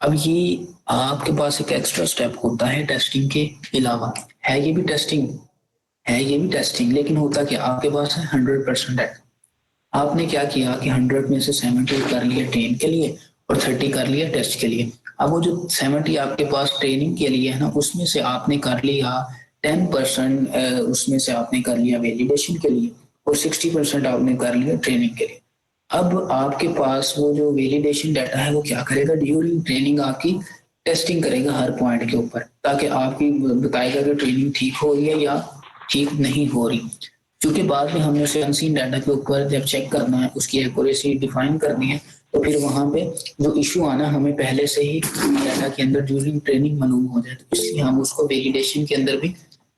अब ये आपके पास एक एक्स्ट्रा स्टेप होता है टेस्टिंग के अलावा, है ये भी टेस्टिंग, है ये भी टेस्टिंग, लेकिन होता क्या, आपके पास है 100% है। आपने क्या किया कि 100 में से 70 कर लिया ट्रेन के लिए और 30 कर लिया टेस्ट के लिए। अब वो जो 70 आपके पास ट्रेनिंग के लिए है ना, उसमें से आपने कर लिया 10%, उसमें से आपने कर लिया वैलिडेशन के लिए और 60% आपने कर लिया ट्रेनिंग के लिए। अब आपके पास वो जो वैलिडेशन डाटा है वो क्या करेगा, ड्यूरिंग ट्रेनिंग आपकी टेस्टिंग करेगा हर पॉइंट के ऊपर, ताकि आपकी बताएगा कि ट्रेनिंग ठीक हो रही है या ठीक नहीं हो रही, क्योंकि बाद में हमने उसे अनसीन डाटा के ऊपर जब चेक करना है, उसकी एक्यूरेसी डिफाइन करनी है, तो फिर वहां पे जो इशू आना हमें पहले से ही डाटा के अंदर ड्यूरिंग ट्रेनिंग मालूम हो जाए, तो इसलिए हम उसको वैलिडेशन के अंदर भी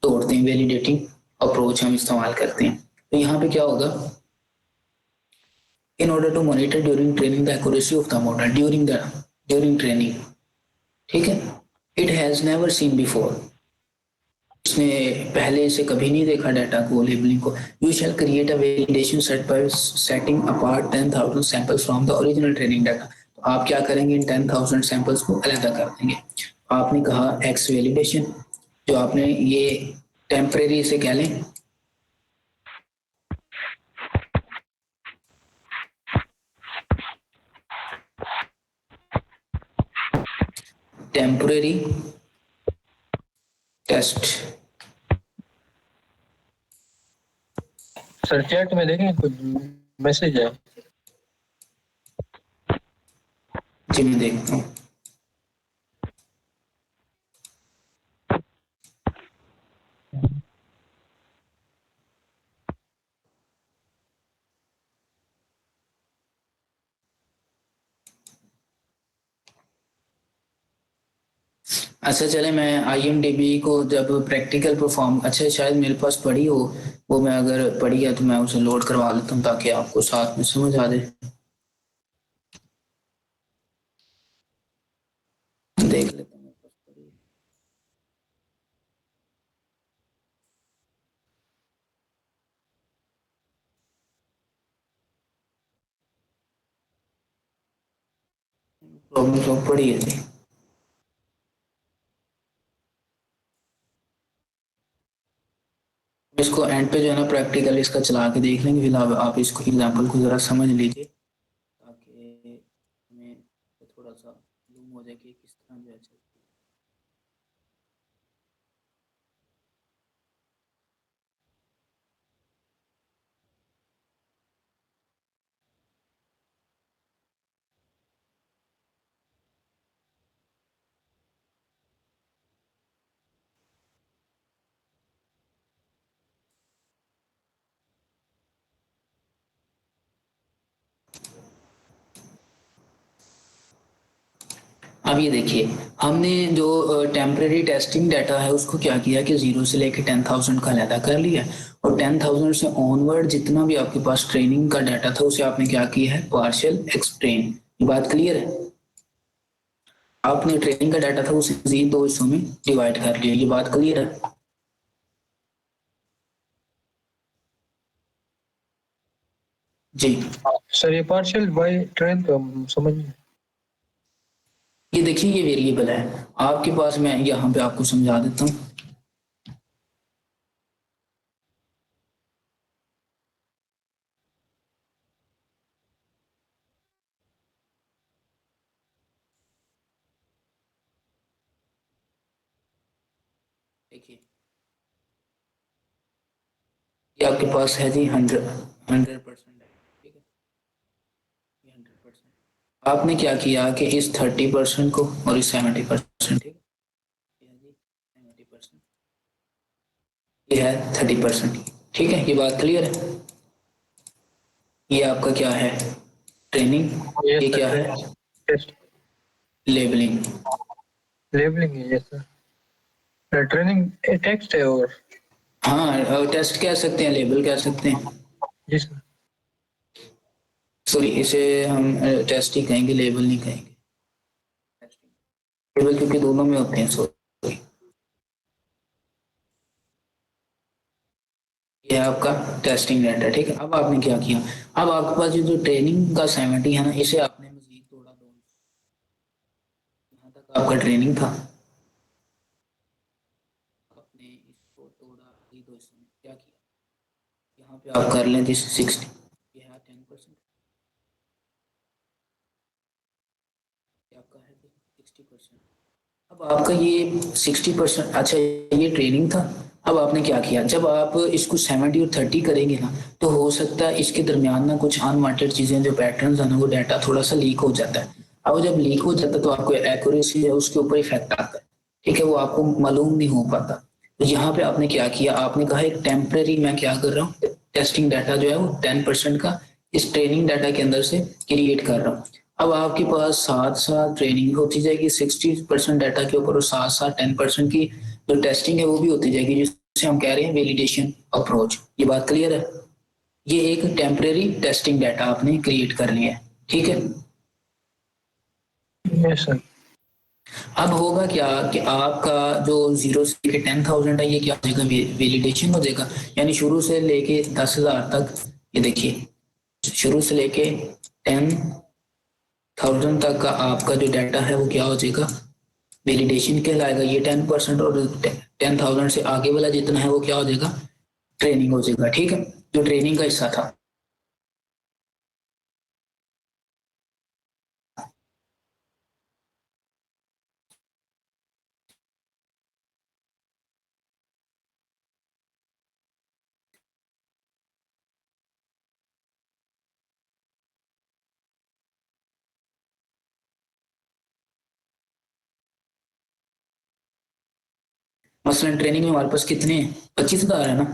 तोड़ते हैं, वैलिडेटिंग अप्रोच हम इस्तेमाल करते हैं। तो यहाँ पे क्या होगा, in order to monitor during training the accuracy of the model during training, ठीक है, it has never seen before, इसने पहले से कभी नहीं देखा डाटा को, लेबलिंग को। You shall create a validation set bye setting apart 10,000 samples from the original training data. तो आप क्या करेंगे, इन 10,000 सैंपल्स को अलग कर देंगे। आपने कहा एक्स वैलिडेशन, जो आपने ये टेम्परेरी से कह लें, टेम्परेरी टेस्ट। सर चैट में देखें कुछ मैसेज है। जी मैं देखता हूँ। अच्छा चले, मैं IMDb को जब प्रैक्टिकल परफॉर्म, अच्छा शायद मेरे पास पड़ी हो, वो मैं अगर पड़ी है तो मैं उसे लोड करवा लेता हूँ ताकि आपको साथ में समझ आ जाए। देख लेता हूँ। प्रॉब्लम तो पड़ी है जी। इसको एंड पे जो है ना प्रैक्टिकल इसका चला के देख लेंगे, फिलहाल आप इसको एग्जांपल को जरा समझ लीजिए ताकि हमें थोड़ा सा मालूम हो जाए कि किस तरह जो है चलती है। अब ये देखिए, हमने जो टेम्परेरी टेस्टिंग डाटा है उसको क्या किया कि 0 से लेके 10,000 का अलहदा कर लिया, और 10,000 से ऑनवर्ड जितना भी आपके पास ट्रेनिंग का डाटा था उसे आपने क्या किया है, पार्शियल एक्सप्लेन। ये बात क्लियर है? आपने ट्रेनिंग का डाटा था उसे दो हिस्सों में डिवाइड कर लिया, ये बात क्लियर है? जी सर ये पार्शियल बाय ट्रेन तो हम समझ नहीं। ये देखिए, ये वेरिएबल है आपके पास, मैं यहाँ पे आपको समझा देता हूँ। देखिए ये आपके पास है जी 100% है, ठीक है, ये 100%। आपने क्या किया कि इस 30% को और इस 70%, ठीक है, ये है जी 70%, ये है 30%, ठीक है, ये बात क्लियर है? ये आपका क्या है, ट्रेनिंग, ये क्या है, टेस्ट लेबलिंग। लेबलिंग है ये सर। ट्रेनिंग टेक्स्ट है और हाँ टेस्ट कह सकते हैं, लेबल कह सकते हैं, जी सर। सॉरी इसे हम टेस्ट ही कहेंगे, लेबल नहीं कहेंगे, लेबल क्योंकि दोनों में होते हैं। सॉरी, ये है आपका टेस्टिंग डाटा, ठीक है। अब आपने क्या किया, अब आपके पास ये जो ट्रेनिंग का 70 है ना, इसे आपने मजीद तोड़ा, दो यहाँ तक आपका ट्रेनिंग था, आपने इसको तोड़ा दो हिस्सों में, क्या किया, यहाँ पे आप कर लें दिस 60, ये है 10%, आपका है 60%। अब आपका ये 60%, अच्छा ये ट्रेनिंग था। अब आपने क्या किया, जब आप इसको 70 और 30 करेंगे ना, तो हो सकता है इसके दरमियान ना कुछ अनवांटेड चीजें, जो पैटर्न है ना, वो डाटा थोड़ा सा लीक हो जाता है। अब जब लीक हो जाता है तो आपको एक्यूरेसी है उसके ऊपर इफेक्ट आता है, ठीक है, वो आपको मालूम नहीं हो पाता। तो यहाँ पे आपने क्या किया, आपने कहा एक टेम्परेरी मैं क्या कर रहा हूँ, टेस्टिंग डाटा जो है वो 10% का इस ट्रेनिंग डाटा के अंदर से क्रिएट कर रहा हूँ। अब आपके पास साथ साथ ट्रेनिंग होती जाएगी 60% डाटा के ऊपर और साथ साथ 10% की जो टेस्टिंग है वो भी होती जाएगी, जिसे हम कह रहे हैं वैलिडेशन अप्रोच। ये बात क्लियर है? ये एक टेम्परेरी टेस्टिंग डाटा आपने क्रिएट कर लिया है, ठीक है। Yes sir. अब होगा क्या कि आपका जो 0 से लेके 10,000 है ये क्या हो जाएगा, वैलिडेशन हो जाएगा। यानी शुरू से लेके 10,000 तक, ये देखिए शुरू से लेके 10,000 तक का आपका जो डाटा है वो क्या हो जाएगा, वैलिडेशन कहलाएगा। ये 10% और 10,000 से आगे वाला जितना है वो क्या हो जाएगा, ट्रेनिंग हो जाएगा, ठीक है, जो ट्रेनिंग का हिस्सा था। मसलन ट्रेनिंग में हमारे पास कितने हैं, 25,000 है ना,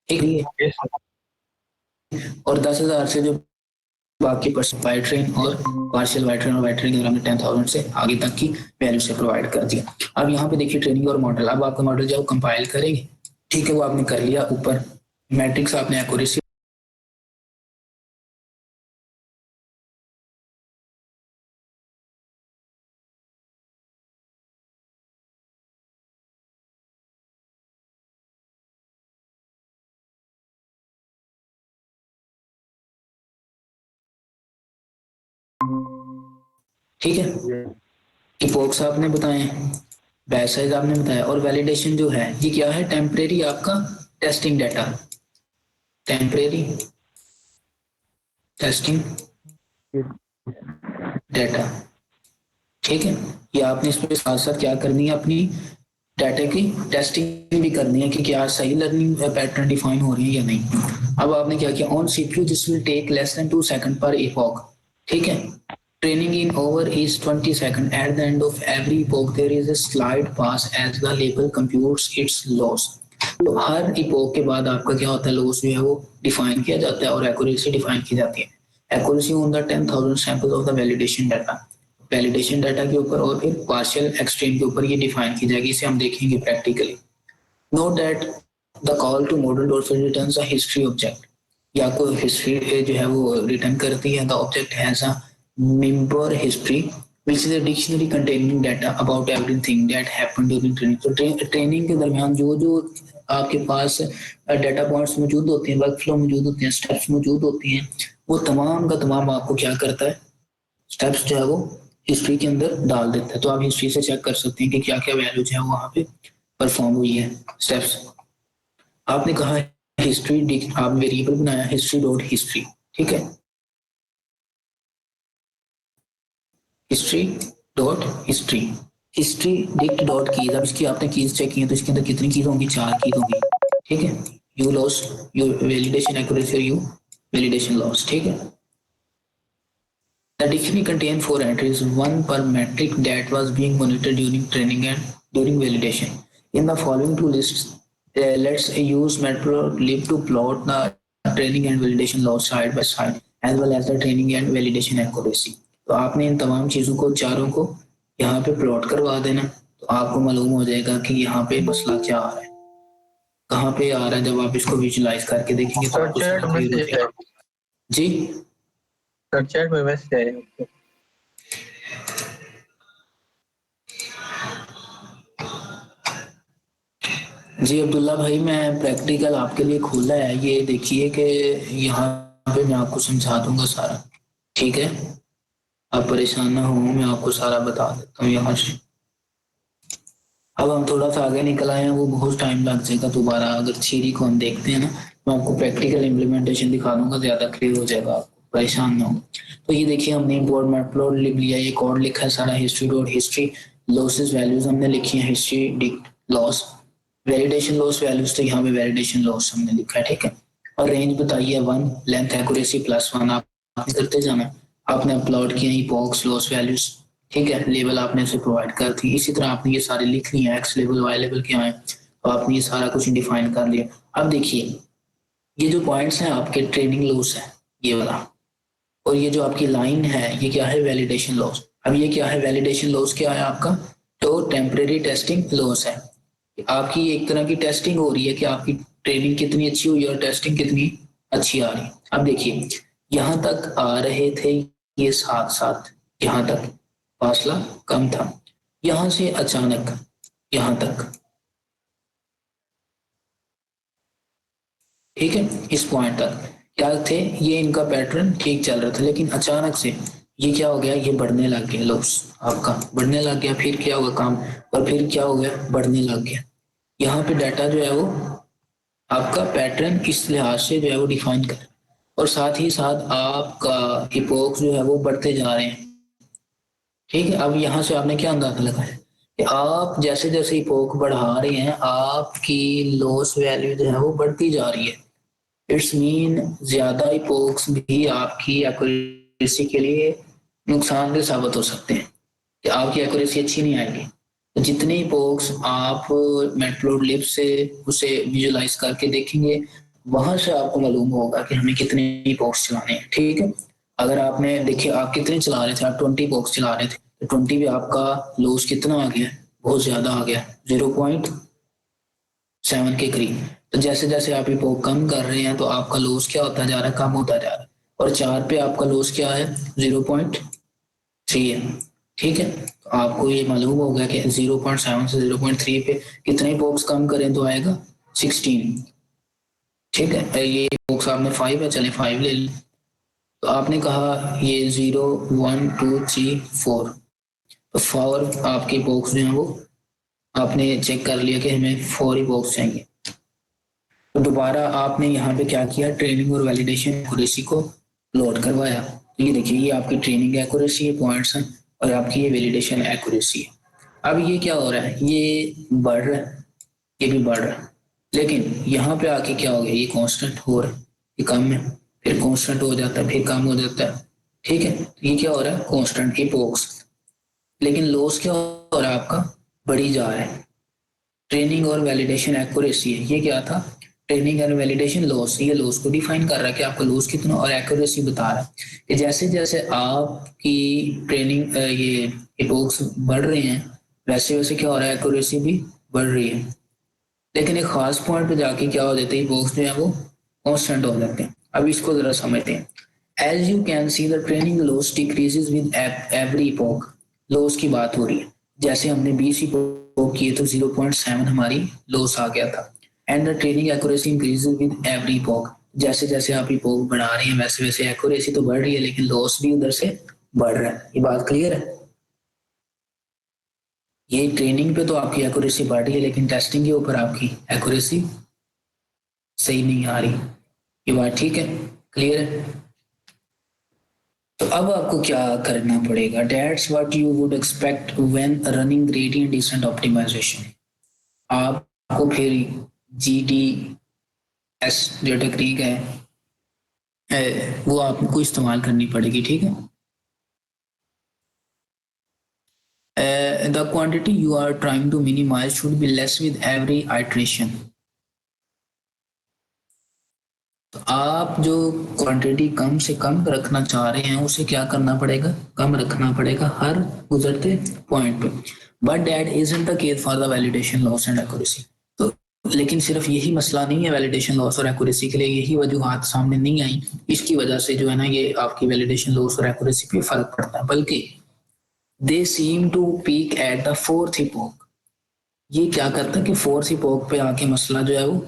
ठीक है। Yes sir. और 10,000 से जो बाकी परसेंट वाई ट्रेन और पार्शियल वाई ट्रेन और वाई ट्रेन के हमने 10,000 से आगे तक की वैल्यू से प्रोवाइड कर दिया। अब यहाँ पे देखिए ट्रेनिंग और मॉडल, अब आपका मॉडल जो कंपाइल करेंगे, ठीक है, वो आपने कर लिया। ऊपर मैट्रिक्स आपने एक्यूरेसी ठीक है, इपोक्स आपने बताए, बैच साइज आपने बताया, और वैलिडेशन जो है ये क्या है, टेम्परेरी आपका testing data, temporary testing data, ठीक है। ये आपने इसमें साथ साथ क्या करनी है, अपनी डाटा की टेस्टिंग भी करनी है कि क्या सही लर्निंग पैटर्न डिफाइन हो रही है या नहीं। अब आपने क्या किया, on CPU this will take less than 2 second per epoch, ठीक है। Training in over is 20 second, at the end of every epoch there is a slide pass as the label computes its loss. तो हर epoch के बाद आपका क्या होता है, लॉस जो है वो डिफाइन किया जाता है और एक्यूरेसी डिफाइन की जाती है। Accuracy on the 10,000 sample of the validation data, validation data के ऊपर और फिर पार्शियल एक्सट्रीम के ऊपर ये डिफाइन की जाएगी, इसे हम देखेंगे practically. Note that the call to model dot fit returns a history object, या कोई हिस्ट्री जो है वो रिटर्न करती है। The object has a member history which is a dictionary containing data about everything that happened during training। तो training के दरमियान जो जो आपके पास डाटा पॉइंट्स मौजूद होते हैं, वर्क फ्लो मौजूद होते हैं, स्टेप्स मौजूद होती हैं, वो तमाम का तमाम आपको क्या करता है, स्टेप्स जो है वो हिस्ट्री के अंदर डाल देता है। तो आप हिस्ट्री से चेक कर सकते हैं कि क्या क्या वैल्यू जो है वहां पे परफॉर्म हुई है, स्टेप्स। आपने कहा हिस्ट्री, आप वेरिएबल बनाया हिस्ट्री डॉट हिस्ट्री, ठीक है, history dot history, history dict dot keys. अब इसकी आपने कीज चेक की है तो इसके अंदर कितनी कीज होंगी, 4 कीज होंगी, ठीक है। You loss, you validation accuracy और यू वैलिडेशन लॉस, ठीक है। The dictionary contained 4 entries, one per metric that was being monitored during training and during validation. In the following two lists, let's use matplotlib to plot the training and validation loss side by side, as well as the training and validation accuracy. तो आपने इन तमाम चीजों को, चारों को यहाँ पे plot करवा देना, तो आपको मालूम हो जाएगा कि यहाँ पे मसला क्या आ रहा है, कहाँ पे आ रहा है। जब आप इसको विजुलाइज करके देखेंगे तो आपको चैट समझ में क्लियर हो जाएगा। जी सर, चैट में मैसेज आया। जी अब्दुल्ला भाई, मैं प्रैक्टिकल आपके लिए खोला है, ये देखिए कि यहाँ पे मैं आपको समझा दूंगा सारा, ठीक है। आप परेशान ना हो, मैं आपको सारा बता देता हूँ यहाँ से। अब हम थोड़ा सा आगे निकल आए हैं, वो बहुत टाइम लग जाएगा दोबारा। अगर थ्योरी को हम देखते हैं ना, मैं आपको प्रैक्टिकल इम्प्लीमेंटेशन दिखा दूंगा, ज्यादा क्लियर हो जाएगा, आपको परेशान ना हो। तो ये देखिए हमने इम्पोर्ट मैटप्लॉट लिख लिया, ये कोड लिखा है सारा, history dot history, losses values हमने लिखी है, history dict loss, validation loss values, तो यहाँ पे वैलिडेशन लॉस हमने लिखा है, ठीक है। और रेंज बताइए 1, लेंथ एक्यूरेसी +1, आप करते जाना। आपने अपलोड किया epochs लॉस वैल्यूज ठीक है, लेवल आपने उसे प्रोवाइड कर दी। इसी तरह आपने ये सारे लिख लिए, एक्स लेवल वाई लेवल क्या है, तो आपने ये सारा कुछ डिफाइन कर लिया। अब देखिए ये जो पॉइंट्स हैं आपके ट्रेनिंग लॉस है ये वाला, और ये जो आपकी लाइन है ये क्या है, वैलिडेशन लॉस। अब ये क्या है, वैलिडेशन लॉस क्या है आपका, तो टेम्परेरी टेस्टिंग लॉस है। आपकी एक तरह की टेस्टिंग हो रही है कि आपकी ट्रेनिंग कितनी अच्छी हुई और टेस्टिंग कितनी अच्छी आ रही है। अब देखिए यहाँ तक आ रहे थे ये साथ साथ, यहाँ तक फासला कम था, यहाँ से अचानक यहाँ तक, ठीक है, इस पॉइंट तक क्या थे, ये इनका पैटर्न ठीक चल रहा था, लेकिन अचानक से ये क्या हो गया, ये बढ़ने लग गया, लॉस आपका बढ़ने लग गया। फिर क्या होगा काम, और फिर क्या हो गया, बढ़ने लग गया। यहाँ पे डाटा जो है वो आपका पैटर्न इस लिहाज से जो है वो डिफाइन कर, और साथ ही साथ आपका इपोक्स जो है वो बढ़ते जा रहे हैं। ठीक है, अब यहाँ से आपने क्या अंदाजा लगाया कि आप जैसे जैसे इपोक बढ़ा रहे हैं आपकी लॉस वैल्यू जो है वो बढ़ती जा रही है। इट्स मीन ज्यादा इपोक्स भी आपकी एक्यूरेसी के लिए नुकसानदेह साबित हो सकते हैं, कि आपकी एक्यूरेसी अच्छी नहीं आएगी। तो जितने इपोक्स आप मैटप्लोट्लिब से उसे विजुलाइज करके देखेंगे, वहां से आपको मालूम होगा कि हमें कितने इपोक्स चलाने हैं। ठीक है, अगर आपने देखिए आप कितने चला रहे थे, आप 20 इपोक्स चला रहे थे, तो 20 भी आपका लॉस कितना आ गया, बहुत ज्यादा आ गया, 0.7 के करीब। तो जैसे जैसे आप इपोक कम कर रहे हैं तो आपका लॉस क्या होता जा रहा है, कम होता जा रहा है। और 4 पे आपका लॉस क्या है, 0.3 है। ठीक है, तो आपको ये मालूम होगा कि 0.7 से 0.3 पे कितने बॉक्स कम करें तो आएगा 16। ठीक है, ये बॉक्स आपने 5 है, चले 5 ले लें। तो आपने कहा ये 0 1 2 3 4, तो 4 आपके बॉक्स जो है वो आपने चेक कर लिया कि हमें 4 ही बॉक्स चाहिए। तो दोबारा आपने यहाँ पे क्या किया, ट्रेनिंग और वैलिडेशन एक्यूरेसी को लोड करवाया। तो ये देखिए ये आपकी ट्रेनिंग एक्यूरेसी है पॉइंट्स हैं, और आपकी ये वैलिडेशन एक्यूरेसी है। अब ये क्या हो रहा है, ये बढ़ रहा है, ये भी बढ़ रहा है, लेकिन यहाँ पे आके क्या हो गया, ये कांस्टेंट हो रहा है, ये कम है, फिर कांस्टेंट हो जाता है, फिर कम हो जाता है। ठीक है, तो ये क्या हो रहा है, कांस्टेंट इपोक्स, लेकिन लॉस क्या हो रहा है आपका, बढ़ी जा रहा है। ट्रेनिंग और वैलिडेशन एक्यूरेसी है, ये क्या था, ट्रेनिंग एंड वैलिडेशन लॉस, ये लॉस को डिफाइन कर रहा है कि आपका लॉस कितना, और एक्यूरेसी बता रहा है कि जैसे जैसे आपकी ट्रेनिंग ये इपोक्स बढ़ रहे हैं वैसे वैसे क्या हो रहा है, एक्यूरेसी भी बढ़ रही है। लेकिन एक खास पॉइंट पे जाके क्या हो जाता है, इपोक्स जो है वो कांस्टेंट हो जाते हैं। अब इसको जरा समझते हैं। As you can see the training loss decreases with every epoch, loss की बात हो रही है। जैसे हमने 20 इपोक किए तो 0.7 हमारी लॉस आ गया था। And the training accuracy increases with every epoch, जैसे जैसे आप इपोक बढ़ा रहे हैं वैसे वैसे एक्यूरेसी तो बढ़ रही है, लेकिन लॉस भी उधर से बढ़ रहा है। ये बात क्लियर है, ये ट्रेनिंग पे तो आपकी एक्यूरेसी बढ़ रही है, लेकिन टेस्टिंग के ऊपर आपकी एक्यूरेसी सही नहीं आ रही। ये बात ठीक है, क्लियर है। तो अब आपको क्या करना पड़ेगा, that's what you would expect when running gradient descent optimisation. आपको फिर GDS जो टेक्निक है वो आपको इस्तेमाल करनी पड़ेगी। ठीक है, the quantity you are trying to minimize should be less with every iteration। तो आप जो क्वांटिटी कम से कम रखना चाह रहे हैं उसे क्या करना पड़ेगा, कम रखना पड़ेगा हर गुजरते पॉइंट पे। But that isn't the case for the validation loss and accuracy. तो लेकिन सिर्फ यही मसला नहीं है वैलिडेशन लॉस और एक्यूरेसी के लिए, यही वजूहात सामने नहीं आई इसकी वजह से जो है ना ये आपकी वैलिडेशन लॉस और एक्यूरेसी पे फर्क पड़ता है, बल्कि they seem to peak at the fourth epoch. ये क्या करता है कि फोर्थ इपोक पे आके मसला जो है वो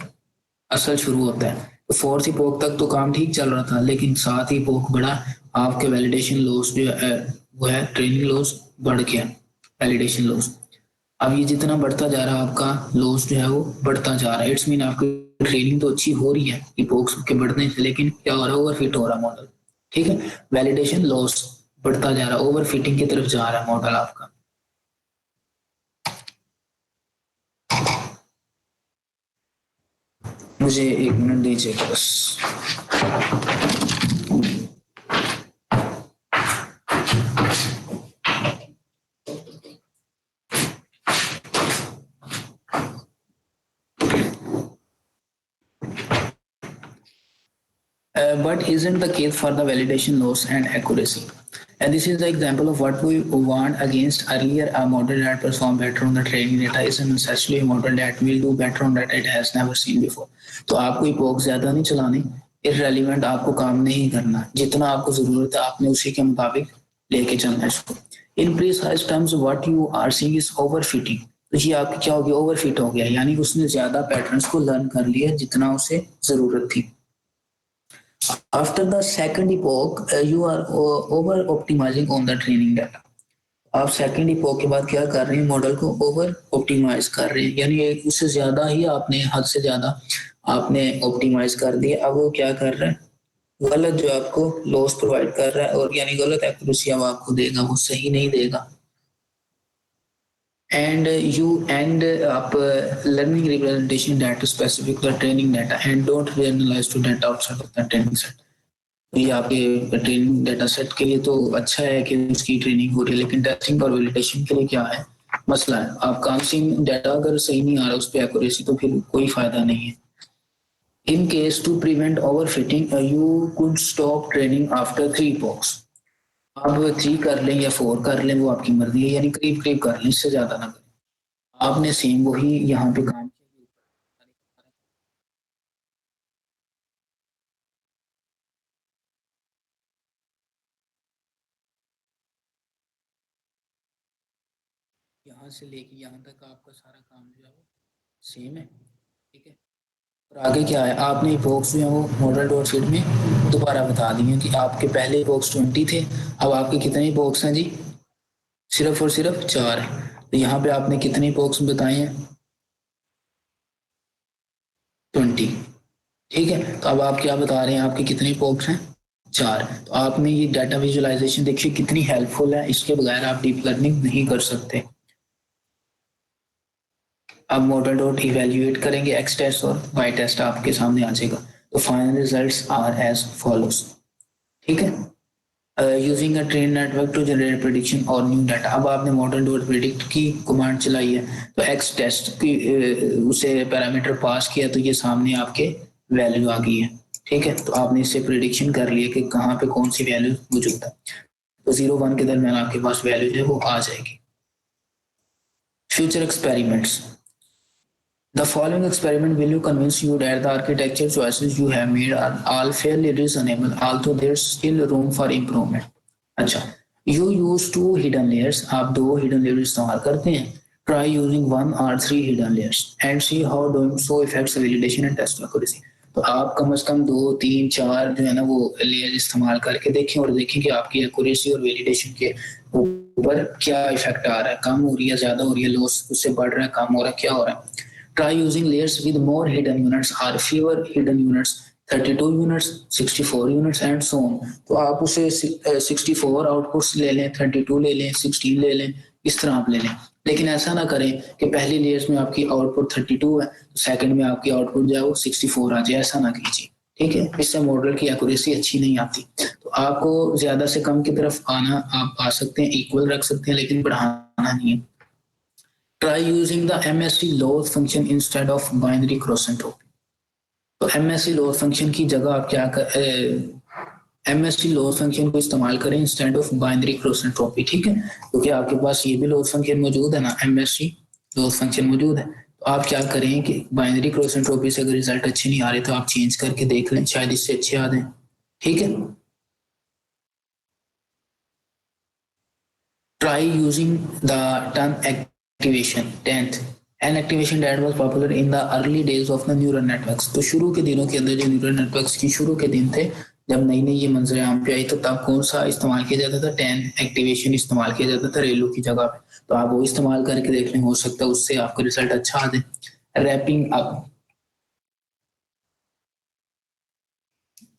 असल शुरू होता है। तो फोर्थ इपोक तक तो काम ठीक चल रहा था, लेकिन साथ ही इपोक बढ़ा, आपके वैलिडेशन लॉस जो है वो है ट्रेनिंग लॉस बढ़ गया, वैलिडेशन लॉस। अब ये जितना बढ़ता जा रहा है आपका लॉस जो है वो बढ़ता जा रहा है। इट्स मीन आपकी ट्रेनिंग तो अच्छी हो रही है इपोक्स के बढ़ने से, लेकिन क्या हो रहा है, ओवरफिट हो रहा है मॉडल। ठीक है, वैलिडेशन लॉस बढ़ता जा रहा है, ओवरफिटिंग की तरफ जा रहा है मॉडल आपका। मुझे 1 मिनट दीजिएगा बस। but isn't the case for the validation loss and accuracy. And this is the example of what we warned against earlier. A model that performs better on the training data is necessarily a model that will do better on data it has never seen before. तो आपको epoch ज़्यादा नहीं चलानी, irrelevant आपको काम नहीं करना, जितना आपको ज़रूरत है आपने उसी के मुताबिक लेके चलना है इसको. In precise terms, what you are seeing is overfitting. तो ये आपकी क्या हो गया, ओवरफिट हो गया, यानी उसने ज्यादा पैटर्न्स को लर्न कर लिया जितना उसे जरूरत थी. After the second epoch, you are over optimizing on the training data. आप सेकंड epoch के बाद क्या कर रहे हैं, मॉडल को ओवर ऑप्टिमाइज कर रहे हैं, यानी उससे ज्यादा ही आपने, हद से ज्यादा आपने ऑप्टिमाइज कर दिया. अब वो क्या कर रहा है, गलत जो आपको लॉस प्रोवाइड कर रहा है, और यानी गलत एक्यूरेसी अब आपको देगा, वो सही नहीं देगा. And you end up learning representation data specific to the training data and don't generalize to data outside of the training set. ये आपके ट्रेनिंग डाटा सेट के लिए तो अच्छा है कि उसकी ट्रेनिंग हो रही है, लेकिन टेस्टिंग और वैलिडेशन के लिए क्या है मसला है. आपका अनसीन डाटा अगर सही नहीं आ रहा उस पर एक्यूरेसी, तो फिर कोई फायदा नहीं है. In case to prevent overfitting, you could stop training after 3 epochs. आप 3 कर लें या 4 कर लें, वो आपकी मर्जी है, यानी करीब करीब कर लें, इससे ज्यादा ना करें. आपने सेम वही यहाँ पे काम किया. यहाँ से लेके यहाँ तक आपका सारा काम जो है वो सेम है, ठीक है. और आगे क्या है, आपने इपोक्स जो है वो मॉडल डॉट शीट में दोबारा बता दिए कि आपके पहले इपोक्स 20 थे, अब आपके कितने इपोक्स हैं जी, सिर्फ और सिर्फ 4 है. तो यहाँ पे आपने कितने इपोक्स बताए हैं, 20, ठीक है. तो अब आप क्या बता रहे हैं, आपके कितने इपोक्स हैं, 4. तो आपने ये डाटा विजुअलाइजेशन देखिए कितनी हेल्पफुल है, इसके बगैर आप डीप लर्निंग नहीं कर सकते. अब मॉडल डॉट इवेल्युएट करेंगे, एक्स टेस्ट और वाई टेस्ट आपके सामने आ जाएगा. तो final results are as follows, ठीक है. Using a train network to generate prediction on new data. अब आपने मॉडल डॉट प्रेडिक्ट की कमांड चलाई है, तो एक्स टेस्ट की उसे पैरामीटर पास किया, तो ये सामने आपके वैल्यू आ गई है, ठीक है. तो आपने इससे प्रेडिक्शन कर लिया कि कहाँ पे कौन सी वैल्यू मौजूद है. तो 0-1 के दरमियान आपके पास वैल्यू है वो आ जाएगी. Future experiments. The following experiment will you convince you that the architecture choices you have made are all fairly reasonable, although there's still room for improvement. अच्छा, you use 2 hidden layers. आप 2 hidden layers इस्तेमाल करते हैं. Try using 1 or 3 hidden layers and see how doing so affects validation and test accuracy. तो आप कम से कम 2, 3, 4 जो है ना वो लेयर इस्तेमाल करके देखें और देखें कि आपकी एक्यूरेसी और वैलिडेशन के ऊपर क्या इफेक्ट आ रहा है, कम हो रही है, ज्यादा हो रही है, लॉस उससे बढ़ रहा है, कम हो रहा है, क्या हो रहा है. Try using layers with more hidden units or fewer hidden units, 32 units, 64 units and so on. तो आप उसे 64 आउटपुट्स ले लें, 32 ले लें, 16 ले लें, इस तरह आप ले लें. लेकिन ऐसा ना करें कि पहली लेयर्स में आपकी आउटपुट 32 है, तो सेकंड में आपकी आउटपुट जो है वो 64 आ जाए, ऐसा ना कीजिए, ठीक है. इससे मॉडल की एक्यूरेसी अच्छी नहीं आती. तो आपको ज्यादा से कम की तरफ आना, आप आ सकते हैं, इक्वल रख सकते हैं, लेकिन बढ़ाना नहीं है. Try using the MSC loss function instead of binary cross entropy. तो MSC loss function की जगह आप क्या कर, MSC loss function को इस्तेमाल करें instead of binary cross entropy, ठीक है. क्योंकि आपके पास ये भी loss function मौजूद है ना, MSC loss function मौजूद है. तो आप क्या करें कि बाइनरी क्रॉस एंट्रोपी से अगर रिजल्ट अच्छे नहीं आ रहे तो आप चेंज करके देख लें, शायद इससे अच्छे आ जाए, ठीक है. Try using the term activation 10th, an activation that was popular in the early days of the neural networks. तो शुरू के दिनों के अंदर जो न्यूरल नेटवर्क्स की शुरू के दिन थे, जब नई नई ये मंजर आम पे आई, तो तब कौन सा इस्तेमाल किया जाता था, 10th एक्टिवेशन इस्तेमाल किया जाता था रेलू की जगह पे. तो आप वो इस्तेमाल करके देख लें, हो सकता है उससे आपका रिजल्ट अच्छा आ जाए. रैपिंग अप,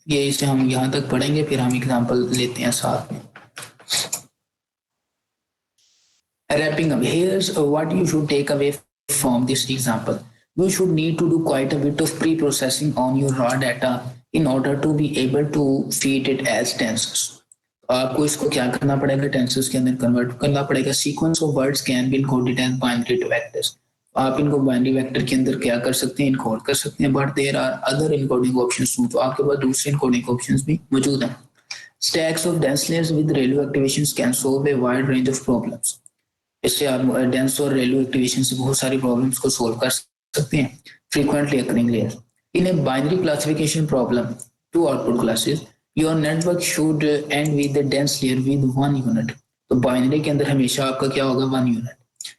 ये इसे हम यहाँ तक पढ़ेंगे, फिर हम एग्जाम्पल लेते हैं साथ में. Wrapping up, here's what you should take away from this example. You should need to do quite a bit of pre-processing on your raw data in order to be able to feed it as tensors. आपको इसको क्या करना पड़ेगा, tensors के अंदर convert करना पड़ेगा. Sequence of words can be encoded as binary to vectors. आप इनको बाइनरी वेक्टर के अंदर क्या कर सकते हैं, इनकोड कर सकते हैं, but there are other encoding options too, तो आपके पास दूसरे इनकोडिंग ऑप्शंस भी मौजूद हैं। Stacks of dense layers with ReLU activations can solve a wide range of problems. इससे आप डेंस और रैलियो एक्टिवेशन से बहुत सारी प्रॉब्लम्स को सोल्व कर सकते हैं। Frequently occurring layer in a binary classification problem two output classes your network should end with the dense layer with one unit. तो बाइनरी के अंदर हमेशा आपका क्या होगा, one unit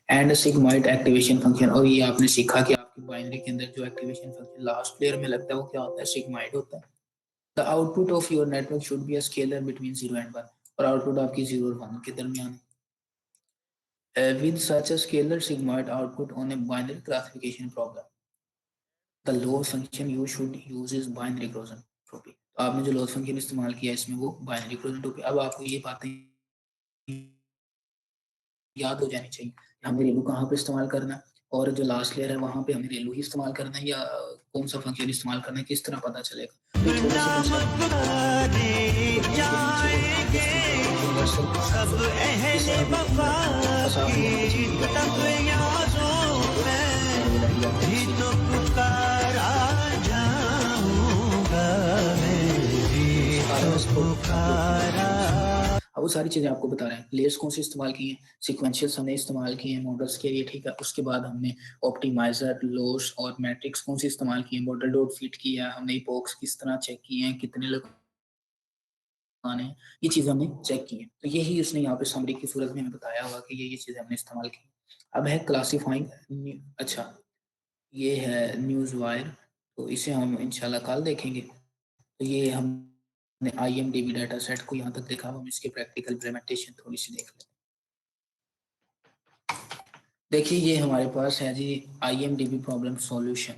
and sigmoid activation function. और ये आपने सीखा कि आपकी बाइनरी के अंदर जो एक्टिवेशन फंक्शन लास्ट लेयर में लगता है वो क्या होता है, सिग्माइड होता है। The output of your network should be a scalar between 0 and 1, और आउटपुट आपकी 0 और 1 के दरमियान। With such a scalar sigmoid output on a binary classification problem, the loss function you should use is binary crosentropy। तो आपने जो loss function इस्तेमाल किया इसमें वो binary crosentropy। अब आपको ये बातें याद हो जानी चाहिए, हमें रेलू कहाँ पे इस्तेमाल करना है, और जो लास्ट लेयर है वहां पे हमें रेलू ही इस्तेमाल करना है, या कौन सा फंक्शन इस्तेमाल करना है, किस तरह पता चलेगा। तो थोड़ा सा अब वो सारी चीजें आपको बता रहे हैं। लेयर्स कौन से इस्तेमाल किए हैं, सिक्वेंशियल्स हमने इस्तेमाल किए हैं मॉडल्स के लिए, ठीक है। उसके बाद हमने ऑप्टिमाइजर, लोस और मैट्रिक्स कौन से इस्तेमाल किए, मॉडल डॉट फिट किया हमने, इपॉक्स किस तरह चेक किए हैं, कितने लगाने हैं, ये चीजें हमने चेक की है। तो यही उसने यहाँ पे समरी की सूरत में हमें बताया हुआ कि ये चीजें हमने इस्तेमाल की। अब है क्लासीफाइंग, अच्छा ये है न्यूज वायर, तो इसे हम इंशाल्लाह कल देखेंगे। तो ये हमने IMDb डाटा सेट को यहाँ तक देखा, हम इसके प्रैक्टिकल इम्प्लीमेंटेशन थोड़ी सी देख लेते हैं। देखिए ये हमारे पास है जी IMDb प्रॉब्लम सॉल्यूशन।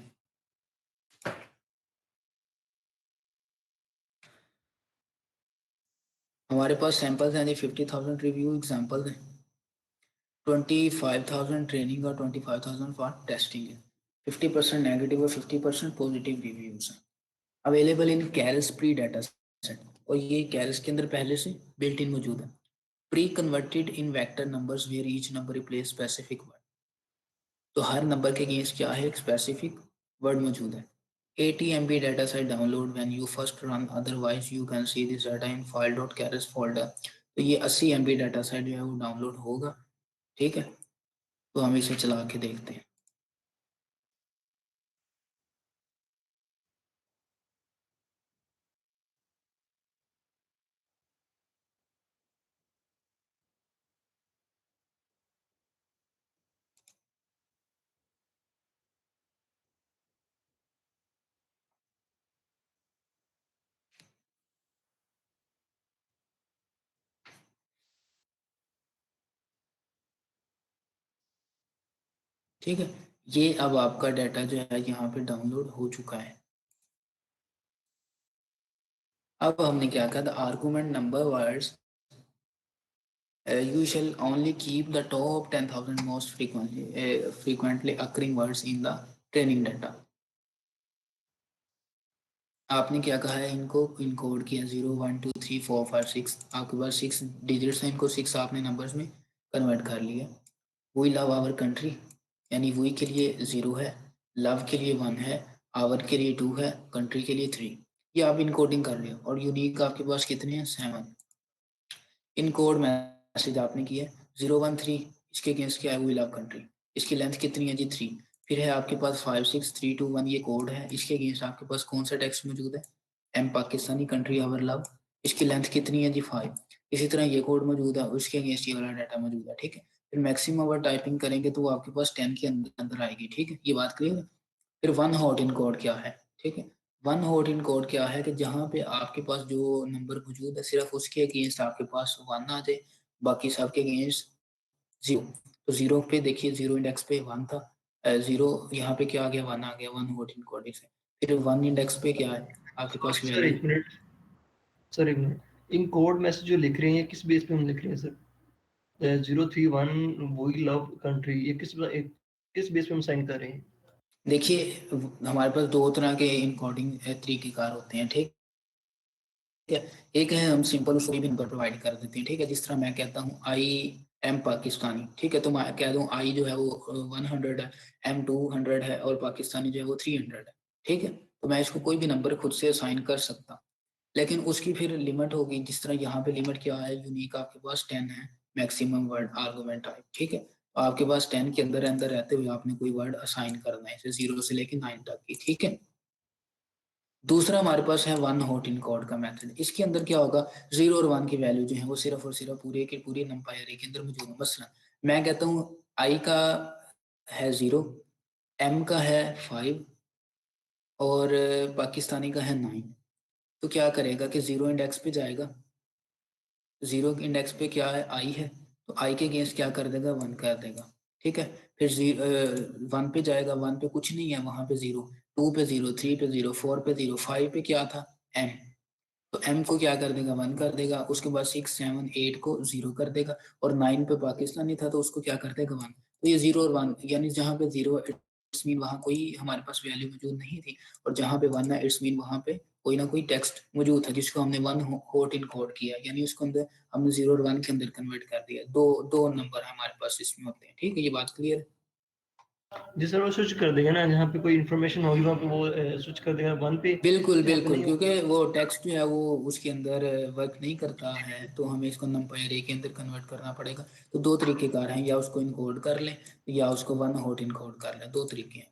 हमारे पास सैंपल्स हैं जी 50,000 रिव्यू एग्जांपल्स हैं, 25,000 ट्रेनिंग और 25,000 फॉर टेस्टिंग है। 50% नेगेटिव और 50% पॉजिटिव रिव्यूज हैं। Available in Keras pre data set, और ये कैरस के अंदर पहले से बिल्ट इन मौजूद है। Pre converted in vector numbers where each number replace specific word, तो हर नंबर के अगेंस्ट क्या है, एक स्पेसिफिक वर्ड मौजूद है। 80 MB data set download when you first run, otherwise you can see this data in file.keras folder. तो ये 80 MB डाटा सेट जो है वो डाउनलोड होगा, ठीक है। तो हम इसे चला के देखते हैं। ठीक है, ये अब आपका डाटा जो है यहाँ पे डाउनलोड हो चुका है। अब हमने क्या कहा, the argument number words you shall only keep the top 10,000 most frequently occurring words in the training data। आपने क्या कहा है, इनको इनकोड किया 0 1 2 3 4 5 6, आपके पास 6 डिजिट्स हैं, इनको 6 आपने नंबर्स में कन्वर्ट कर लिया। वी लव आवर कंट्री, यानी वी के लिए 0 है, लव के लिए 1 है, आवर के लिए 2 है, कंट्री के लिए 3। ये आप इनकोडिंग कर रहे हो, और यूनिक आपके पास कितने हैं, 7। इनकोड मैसेज आपने किया 013, इसके अगेंस्ट क्या है, वी लव कंट्री, इसकी लेंथ कितनी है जी 3। फिर है आपके पास 56321, ये कोड है, इसके अगेंस्ट आपके पास कौन सा टेक्स्ट मौजूद है, am Pakistani country our love, इसकी लेंथ कितनी है जी 5। इसी तरह ये कोड मौजूद है, उसके अगेंस्ट ये वाला डाटा मौजूद है, ठीक है। फिर मैक्सिमम अगर टाइपिंग करेंगे तो वो आपके पास 10 के अंदर आएगी, ठीक है, ये बात क्लियर है। फिर वन हॉट इन कोड क्या है, ठीक है। वन हॉट इन कोड क्या है कि जहाँ पे आपके पास जो नंबर मौजूद है सिर्फ उसके अगेंस्ट आपके पास 1 आ जाए, बाकी सबके अगेंस्ट 0। तो 0 पे देखिए, 0 इंडेक्स पे 1 था, 0 यहाँ पे क्या आ गया, 1 आ गया, वन हॉट इन कोड से। फिर 1 इंडेक्स पे क्या है आपके पास सर एक वैल्यू। मिनट, सर एक मिनट, इन कोड मैसेज जो लिख रहे हैं ये किस बेस पे हम लिख रहे हैं सर? 031 वी लव कंट्री, ये किस बेस पे हम साइन कर रहे हैं? देखिए हमारे पास दो तरह के इनकोडिंग तरीकेकार होते हैं, ठीक है। एक है हम सिंपल उसको भी नंबर प्रोवाइड कर देते हैं, ठीक है। जिस तरह मैं कहता हूँ I एम पाकिस्तानी, ठीक है, तो मैं कह दूं आई जो है वो 100 है, एम 200 है, और पाकिस्तानी जो है वो 300 है, ठीक है। तो मैं इसको कोई भी नंबर खुद से असाइन कर सकता, लेकिन उसकी फिर लिमिट होगी, जिस तरह यहाँ पे लिमिट क्या है, यूनिक आपके पास 10 है, मैक्सिमम वर्ड आर्गुमेंट टाइप, ठीक है। तो आपके पास 10 के अंदर अंदर रहते हुए आपने कोई वर्ड असाइन करना है, जैसे 0 से लेके 9 तक की, ठीक है। दूसरा हमारे पास है वन हॉट इन कोड का मेथड। इसके अंदर क्या होगा, 0 और 1 की वैल्यू जो है वो सिर्फ और सिर्फ पूरे के पूरे नंपायर अरे के अंदर मौजूद है। मसलन मैं कहता हूँ आई का है 0, एम का है 5, और पाकिस्तानी का है 9। तो क्या करेगा कि 0 इंडेक्स पे जाएगा, 0 इंडेक्स पे क्या है, आई है, तो आई के अगेंस्ट क्या कर देगा, 1 कर देगा, ठीक है। फिर 1 पे जाएगा, 1 पे कुछ नहीं है, वहां पे 0, 2 पे 0, 3 पे 0, 4 पे 0, 5 पे क्या था, एम, तो एम को क्या कर देगा, 1 कर देगा। उसके बाद 6, 7, 8 को 0 कर देगा, और 9 पे पाकिस्तानी था तो उसको क्या कर देगा, 1। तो ये 0 और 1, यानी जहाँ पे 0 इट्स मीन वहाँ कोई हमारे पास वैल्यू मौजूद नहीं थी, और जहाँ पे 1 है इट्स मीन वहाँ पे कोई ना कोई टेक्स्ट मौजूद था, जिसको हमने 1 हॉट इन कोड किया, यानी उसको अंदर हमने 0 और 1 के अंदर कन्वर्ट कर दिया। दो दो नंबर हमारे पास इसमें होते हैं, ठीक है, ये बात क्लियर है। जी सर, वो स्विच कर देगा ना, जहाँ पे कोई इन्फॉर्मेशन होगी वहाँ पे वो स्विच कर देगा 1 पे, बिल्कुल जहाँ पे बिल्कुल, नहीं क्योंकि होगी। वो टेक्स्ट जो है वो उसके अंदर वर्क नहीं करता है, तो हमें इसको नंपायर ए के अंदर कन्वर्ट करना पड़ेगा। तो दो तरीकेकार हैं, या उसको इनकोड कर लें या उसको वन हॉट इनकोड कर लें, दो तरीके हैं।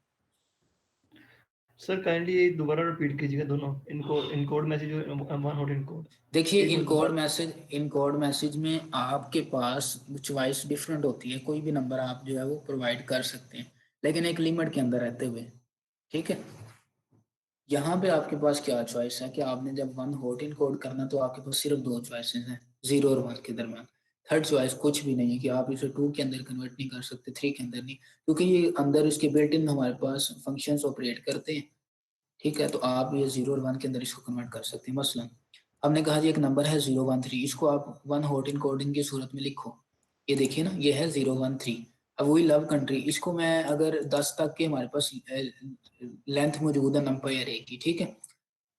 सर काइंडली ये दोबारा रिपीट कीजिएगा दोनों, इनको इनकोड मैसेज और वन हॉट इनकोड, देखिए एक बार दोबारा। इनकोड मैसेज में आपके पास चॉइस डिफरेंट होती है, कोई भी नंबर आप जो है वो प्रोवाइड कर सकते हैं, लेकिन एक लिमिट के अंदर रहते हुए, ठीक है। यहाँ पे आपके पास क्या चॉइस है कि आपने जब वन हॉट इन कोड करना तो आपके पास सिर्फ दो चॉइसेस हैं, 0 और 1 के दरम्यान। थर्ड चॉइस कुछ भी नहीं है कि आप इसे 2 के अंदर कन्वर्ट नहीं कर सकते, 3 के अंदर नहीं, क्योंकि ये अंदर इसके बिल्ट इन हमारे पास फंक्शंस ऑपरेट करते हैं, ठीक है। तो आप ये 0 और 1 के अंदर इसको कन्वर्ट कर सकते हैं। मसलन हमने कहा जी एक नंबर है 013, इसको आप वन हॉट इन कोडिंग की सूरत में लिखो, ये देखिए ना, ये है 013। अब वही लव कंट्री, इसको मैं अगर 10 तक के हमारे पास लेंथ मौजूद है नंपायर ए की, ठीक है,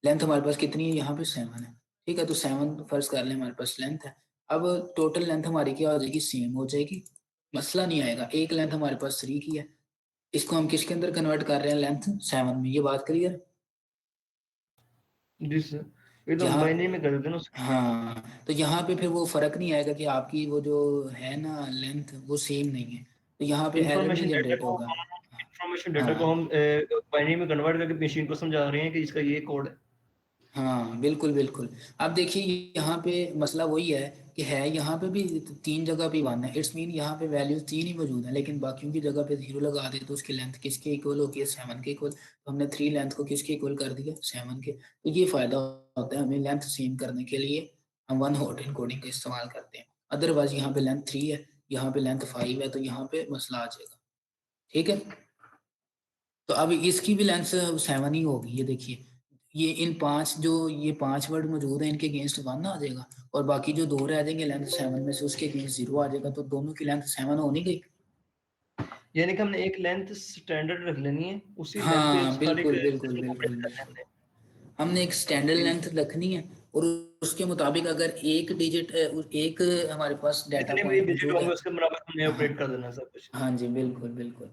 लेंथ हमारे पास कितनी है, यहाँ पे 7 है, ठीक है, तो 7 फर्ज कर लें हमारे पास लेंथ है। अब टोटल लेंथ हमारी क्या हो जाएगी, सेम हो जाएगी, मसला नहीं आएगा। एक लेंथ हमारे पास 3 की है, इसको हम किसके अंदर कन्वर्ट कर रहे हैं, लेंथ 7 में, ये बात क्लियर। जी सर, एकदम यहाँ महीने में कर देते ना उसको। हाँ, तो यहाँ पे फिर वो फर्क नहीं आएगा कि आपकी वो जो है ना लेंथ वो सेम नहीं है, तो यहाँ पे एरर नहीं इंफॉर्मेशन डाटा जनरेट को होगा। इंफॉर्मेशन डाटा को हाँ हम बाइनरी में कन्वर्ट करके मशीन को समझा रहे हैं कि इसका ये कोड है। हाँ बिल्कुल बिल्कुल। अब देखिए यहाँ पे मसला वही है कि है यहाँ पे भी 3 जगह पे 1 है, इट्स मीन यहाँ पे वैल्यू 3 ही मौजूद है, लेकिन बाकियों की जगह पे 0 लगा दे तो उसकी लेंथ किसके इक्वल होगी है, 7 के इक्वल। तो हमने 3 लेंथ को किसके इक्वल कर दिया, 7 के। तो ये फायदा होता है हमें लेंथ सेम करने के लिए, हम वन हॉट एन्कोडिंग का इस्तेमाल करते हैं। अदरवाइज यहाँ पे लेंथ 3 है, यहाँ पे लेंथ 5 है, तो यहाँ पे मसला आ जाएगा, ठीक है। तो अब इसकी भी लेंथ 7 ही होगी, ये देखिए, ये इन 5 जो ये 5 वर्ड मौजूद है इनके अगेंस्ट 1 आ जाएगा, और बाकी जो 2 रह जाएंगे लेंथ 7 में से उसके अगेंस्ट 0 आ जाएगा, तो दोनों की लेंथ 7 हो नहीं गई। यानी कि हमने एक लेंथ स्टैंडर्ड रख लेनी है, उसी लेंथ पे हाँ हर एक बिल्कुल बिल्कुल सिस्टम को ऑपरेट बिल्कुल करना है बिल्कुल, हमने। हमने एक स्टैंडर्ड जी, लेंथ रखनी है, और उसके मुताबिक अगर एक डिजिट एक हमारे पास डाटा जितने भी पॉइंट डिजिट मौजूद है। होंगे उसके बराबर हमने हाँ ऑपरेट कर देना है सब कुछ। हाँ जी बिल्कुल बिल्कुल,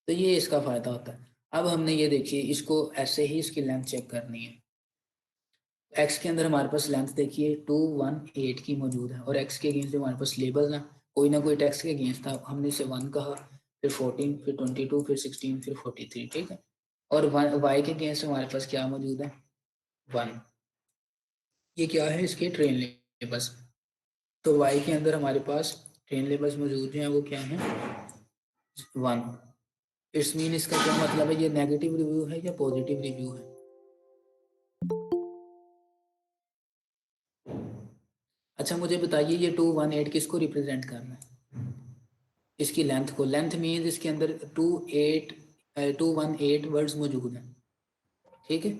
तो ये इसका फायदा होता है। अब हमने ये देखिए इसको ऐसे ही इसकी लेंथ चेक करनी है। एक्स के अंदर हमारे पास लेंथ देखिए 218 की मौजूद है, और एक्स के अगेंस्ट जो हमारे पास लेबल है कोई ना कोई टेक्स्ट के अगेंस्ट था, हमने इसे 1 कहा, फिर 14, फिर 22, फिर 16, फिर 43, ठीक है। और वाई के अगेंस्ट हमारे पास क्या मौजूद है, 1। ये क्या है, इसके ट्रेन लेबल्स। तो वाई के अंदर हमारे पास ट्रेन लेबल्स मौजूद जो हैं वो क्या है, 1। इट्स मीन इसका क्या मतलब है, ये नेगेटिव रिव्यू है या पॉजिटिव रिव्यू है। अच्छा मुझे बताइए ये 218 किसको रिप्रेजेंट करना है, इसकी लेंथ को। लेंथ मीन्स इसके अंदर 218 वर्ड्स मौजूद हैं, ठीक है।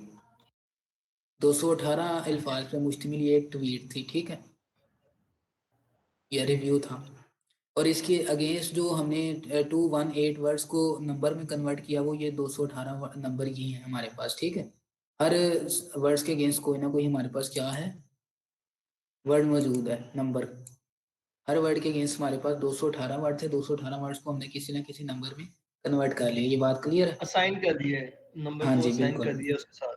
218 अल्फाज पे मुश्तमिल ये एक ट्वीट थी, ठीक है, यह रिव्यू था। और इसके अगेंस्ट जो हमने 218 वर्ड्स को नंबर में कन्वर्ट किया वो ये 218 नंबर ही हैं हमारे पास, ठीक है। हर वर्ड्स के अगेंस्ट कोई ना कोई हमारे पास क्या है, वर्ड मौजूद है, नंबर। हर वर्ड के अगेंस्ट हमारे पास 218 वर्ड थे, 218 वर्ड्स को हमने किसी ना किसी नंबर में कन्वर्ट कर लिया। ये बात क्लियर है? असाइन कर दिया है, नंबर हाँ को जी असाइन बिल्कुल। कर दिया उसके साथ।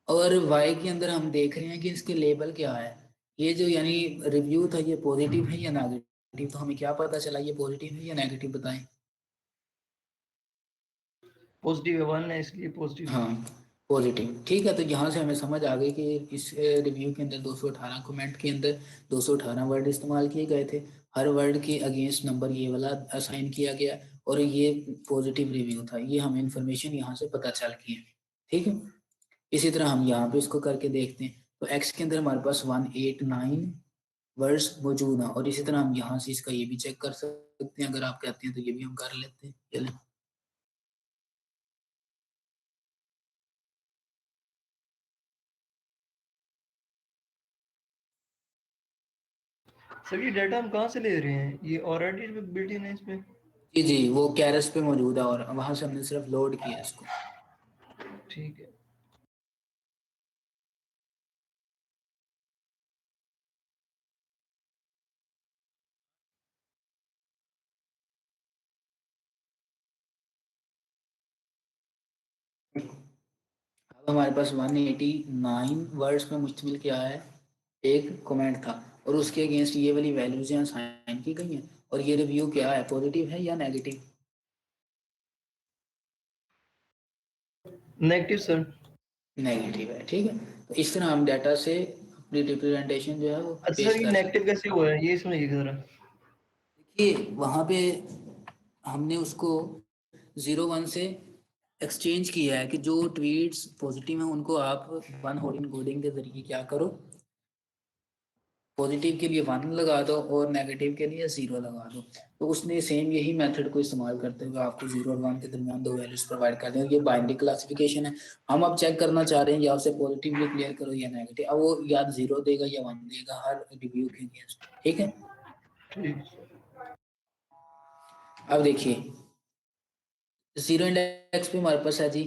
और वाई के अंदर हम देख रहे हैं कि इसके लेबल क्या है। ये जो यानी रिव्यू था ये पॉजिटिव है या नेगेटिव, तो हमें क्या पता चला ये पॉजिटिव है या नेगेटिव, बताएं। पॉजिटिव है, 1 है इसलिए पॉजिटिव है। हाँ पॉजिटिव, ठीक है। तो यहाँ से हमें समझ आ गई कि इस रिव्यू के अंदर 218 कमेंट के अंदर 218 वर्ड इस्तेमाल किए गए थे। हर वर्ड के अगेंस्ट नंबर ये वाला असाइन किया गया और ये पॉजिटिव रिव्यू था। ये हमें इंफॉर्मेशन यहाँ से पता चल गई है, ठीक है। इसी तरह हम यहाँ पे इसको करके देखते हैं। तो एक्स के अंदर हमारे पास 189 वर्ड्स मौजूद हैं, और इसी तरह हम यहाँ से इसका ये भी चेक कर सकते हैं। अगर आप कहते हैं तो ये भी हम कर लेते हैं, चलें। सर ये डाटा हम कहाँ से ले रहे हैं, ये ऑलरेडी बिल्ट इन है इसमें? जी जी, वो कैरस पे मौजूद है और वहां से हमने सिर्फ लोड किया इसको। ठीक है। अब हमारे पास 189 वर्ड्स में मुश्तमिल क्या है, एक कमेंट था, और उसके अगेंस्ट ये वाली वैल्यूज यहाँ साइन की गई हैं। और ये रिव्यू क्या है, पॉजिटिव है या नेगेटिव? Negative sir. नेगेटिव है, ठीक है। तो इस तरह हम डाटा से अपनी रिप्रेजेंटेशन जो है वो अच्छा पेश सर, ये कर सकते नेगेटिव कैसे हुआ है, ये समझिए जरा। हैं। देखिए वहां पे हमने उसको 01 से एक्सचेंज किया है कि जो ट्वीट्स पॉजिटिव हैं उनको आप वन हॉट इनकोडिंग के जरिए क्या करो, पॉजिटिव के लिए 1 लगा दो और नेगेटिव के लिए 0 लगा दो। तो उसने सेम यही मेथड को इस्तेमाल करते हुए आपको 0 और 1 के दरमियान दो वैल्यूज प्रोवाइड कर दें। ये बाइनरी क्लासिफिकेशन है। हम अब चेक करना चाह रहे हैं या उसे पॉजिटिव डिक्लेयर करो या नेगेटिव। अब वो या 0 देगा या 1 देगा हर रिव्यू के अगेंस्ट, ठीक है। ठीक। अब देखिए 0 इंडेक्स पे हमारे पास है जी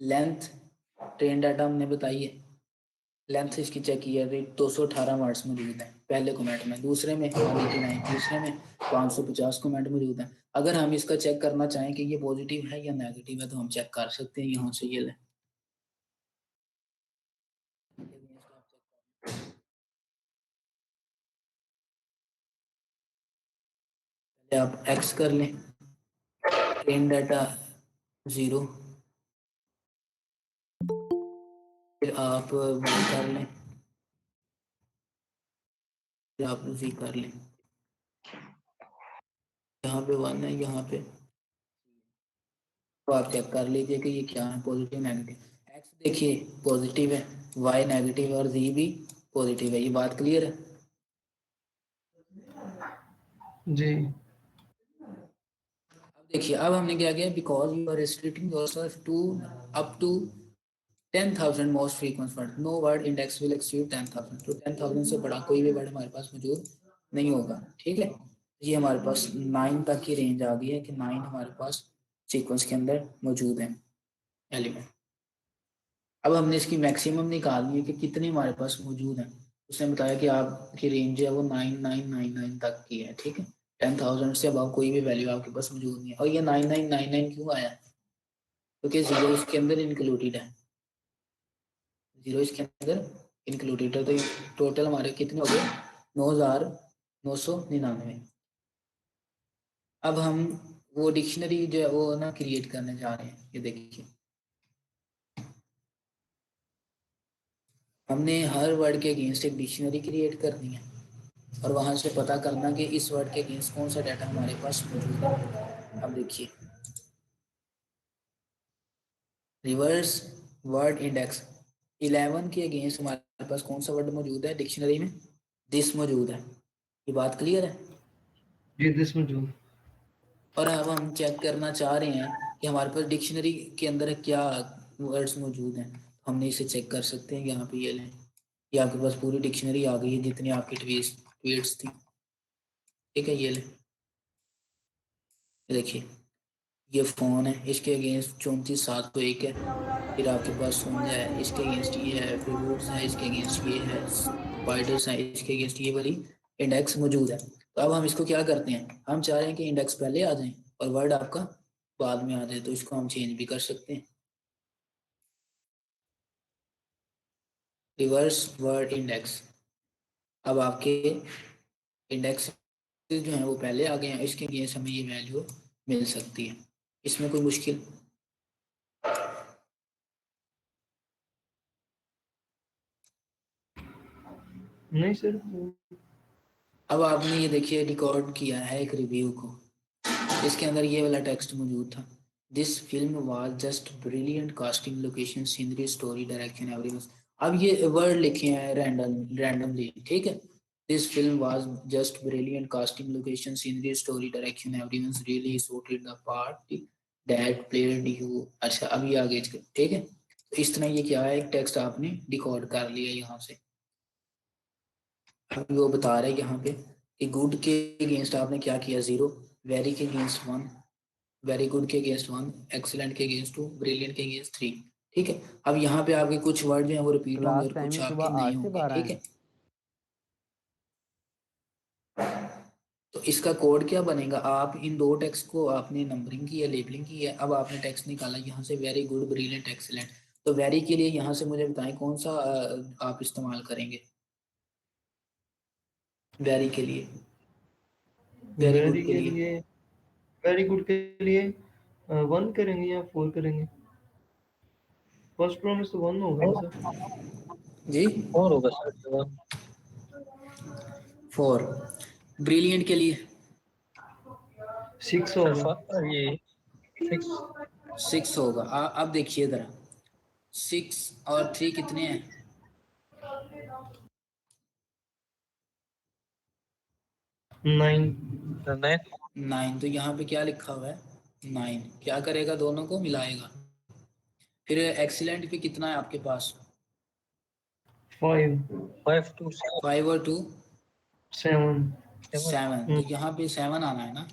लेंथ, ट्रेन डाटा हमने बताई है। लेंथ इसकी चेक की है, 218 वर्ड्स मौजूद हैं पहले कमेंट में, दूसरे में 189, तीसरे में 550 कमेंट मौजूद हैं। अगर हम इसका चेक करना चाहें कि ये पॉजिटिव है या नेगेटिव है तो हम चेक कर सकते हैं यहाँ से। ये लें, पहले आप एक्स कर लें, ट्रेन डाटा 0, फिर आप वाई कर लें, फिर आप जी कर लें। यहाँ पे 1 है, यहाँ पे तो आप चेक कर लीजिए कि ये क्या है, पॉजिटिव नेगेटिव। एक्स देखिए पॉजिटिव है, वाई नेगेटिव है और जी भी पॉजिटिव है। ये बात क्लियर है? जी। अब देखिए अब हमने क्या किया, because you are restricting yourself to up to 10,000 most frequent word, no word index will exceed 10,000। तो 10,000 से बड़ा कोई भी वर्ड हमारे पास मौजूद नहीं होगा, ठीक है। ये हमारे पास 9 तक की रेंज आ गई है कि 9 हमारे पास सीक्वेंस के अंदर मौजूद है एलिमेंट। अब हमने इसकी मैक्सिमम निकालनी है कि कितने हमारे पास मौजूद हैं। उसने बताया कि आपकी रेंज है वो 9999 तक की है, ठीक है। 10,000 से अब कोई भी वैल्यू आपके पास मौजूद नहीं है। और ये 9999 क्यों आया, क्योंकि जीरो इसके अंदर इंक्लूडेड है, जीरो इसके अंदर इंक्लूडेड है। तो टोटल हमारे कितने हो गए, 9,999। अब हम वो डिक्शनरी जो है वो ना क्रिएट करने जा रहे हैं। ये देखिए हमने हर वर्ड के अगेंस्ट एक डिक्शनरी क्रिएट करनी है और वहां से पता करना कि इस वर्ड के अगेंस्ट कौन सा डाटा हमारे पास मौजूद है। अब देखिए रिवर्स वर्ड इंडेक्स 11 के अगेंस्ट हमारे पास कौन सा वर्ड मौजूद है डिक्शनरी में, दिस मौजूद है। ये बात क्लियर है? जी दिस में जो। और अब हम चेक करना चाह रहे हैं कि हमारे पास डिक्शनरी के अंदर क्या वर्ड्स मौजूद हैं। तो हमने इसे चेक कर सकते हैं, यहाँ पे ये लें, ये आपके पास पूरी डिक्शनरी आ गई है जितनी आपकी ट्वीट्स थी, ठीक है। ये लें, ये देखिए ये फोन है, इसके अगेंस्ट 34,701 है। फिर आपके पास सोंजा है, इसके अगेंस्ट ये है। फिर वुड्स है, इसके अगेंस्ट ये है। स्पाइडर्स है, इसके अगेंस्ट ये वाली इंडेक्स मौजूद है। तो अब हम इसको क्या करते हैं, हम चाह रहे हैं कि इंडेक्स पहले आ जाए और वर्ड आपका बाद में आ जाए, तो इसको हम चेंज भी कर सकते हैं, रिवर्स वर्ड इंडेक्स। अब आपके इंडेक्स जो है वो पहले आ गए हैं, इसके अगेंस्ट हमें ये वैल्यू मिल सकती है, इसमें कोई मुश्किल? नहीं सर। अब आपने ये देखिए रिकॉर्ड किया है एक रिव्यू को, इसके अंदर ये वाला टेक्स्ट मौजूद था, this film was just brilliant casting, location, scenery, story, direction, everything. अब ये वर्ड लिखे हैं रैंडमली, ठीक है। This film was just brilliant casting, location, scenery, story, direction, everything really suited the part that played you. अच्छा अब ये आगे ठीक है, तो इस तरह ये क्या है, एक टेक्स्ट आपने डिकोड कर लिया यहाँ से। अब वो बता रहे हैं यहाँ पे कि गुड के अगेंस्ट आपने क्या किया, 0, वेरी के अगेंस्ट 1, वेरी गुड के अगेंस्ट 1, एक्सीलेंट के अगेंस्ट 2, ब्रिलियंट के अगेंस्ट 3। ठीक है, अब यहाँ पे आपके कुछ वर्ड जो है वो रिपीट होंगे क्लास और कुछ टाइमिंग आपके सुबह नहीं 8 से होंगे, 12 ठीक है। है। तो इसका कोड क्या बनेगा, आप इन दो टेक्स्ट को आपने नंबरिंग की है, लेबलिंग की है, अब आपने टेक्स्ट निकाला यहाँ से वेरी गुड, ब्रिलियंट, एक्सीलेंट। तो वेरी के लिए यहाँ से मुझे बताएं कौन सा आप इस्तेमाल करेंगे वेरी के लिए, वेरी वेरी गुड के के लिए? लिए, वेरी गुड के लिए 1 करेंगे या 4 करेंगे? फर्स्ट प्रॉमिस तो 1 होगा ना सर? जी और होगा सर 4। ब्रिलियंट के लिए 6 सर होगा। ये 6। 6 होगा। अब देखिए जरा, 6 और 3 कितने हैं? 9। सर 9। 9। तो यहाँ पे क्या लिखा हुआ है, 9 क्या करेगा, दोनों को मिलाएगा। फिर एक्सीलेंट पे कितना है आपके पास? 5। 5 to 5 और 2 7। 7। 7, तो यहाँ पे 7 आना है ना।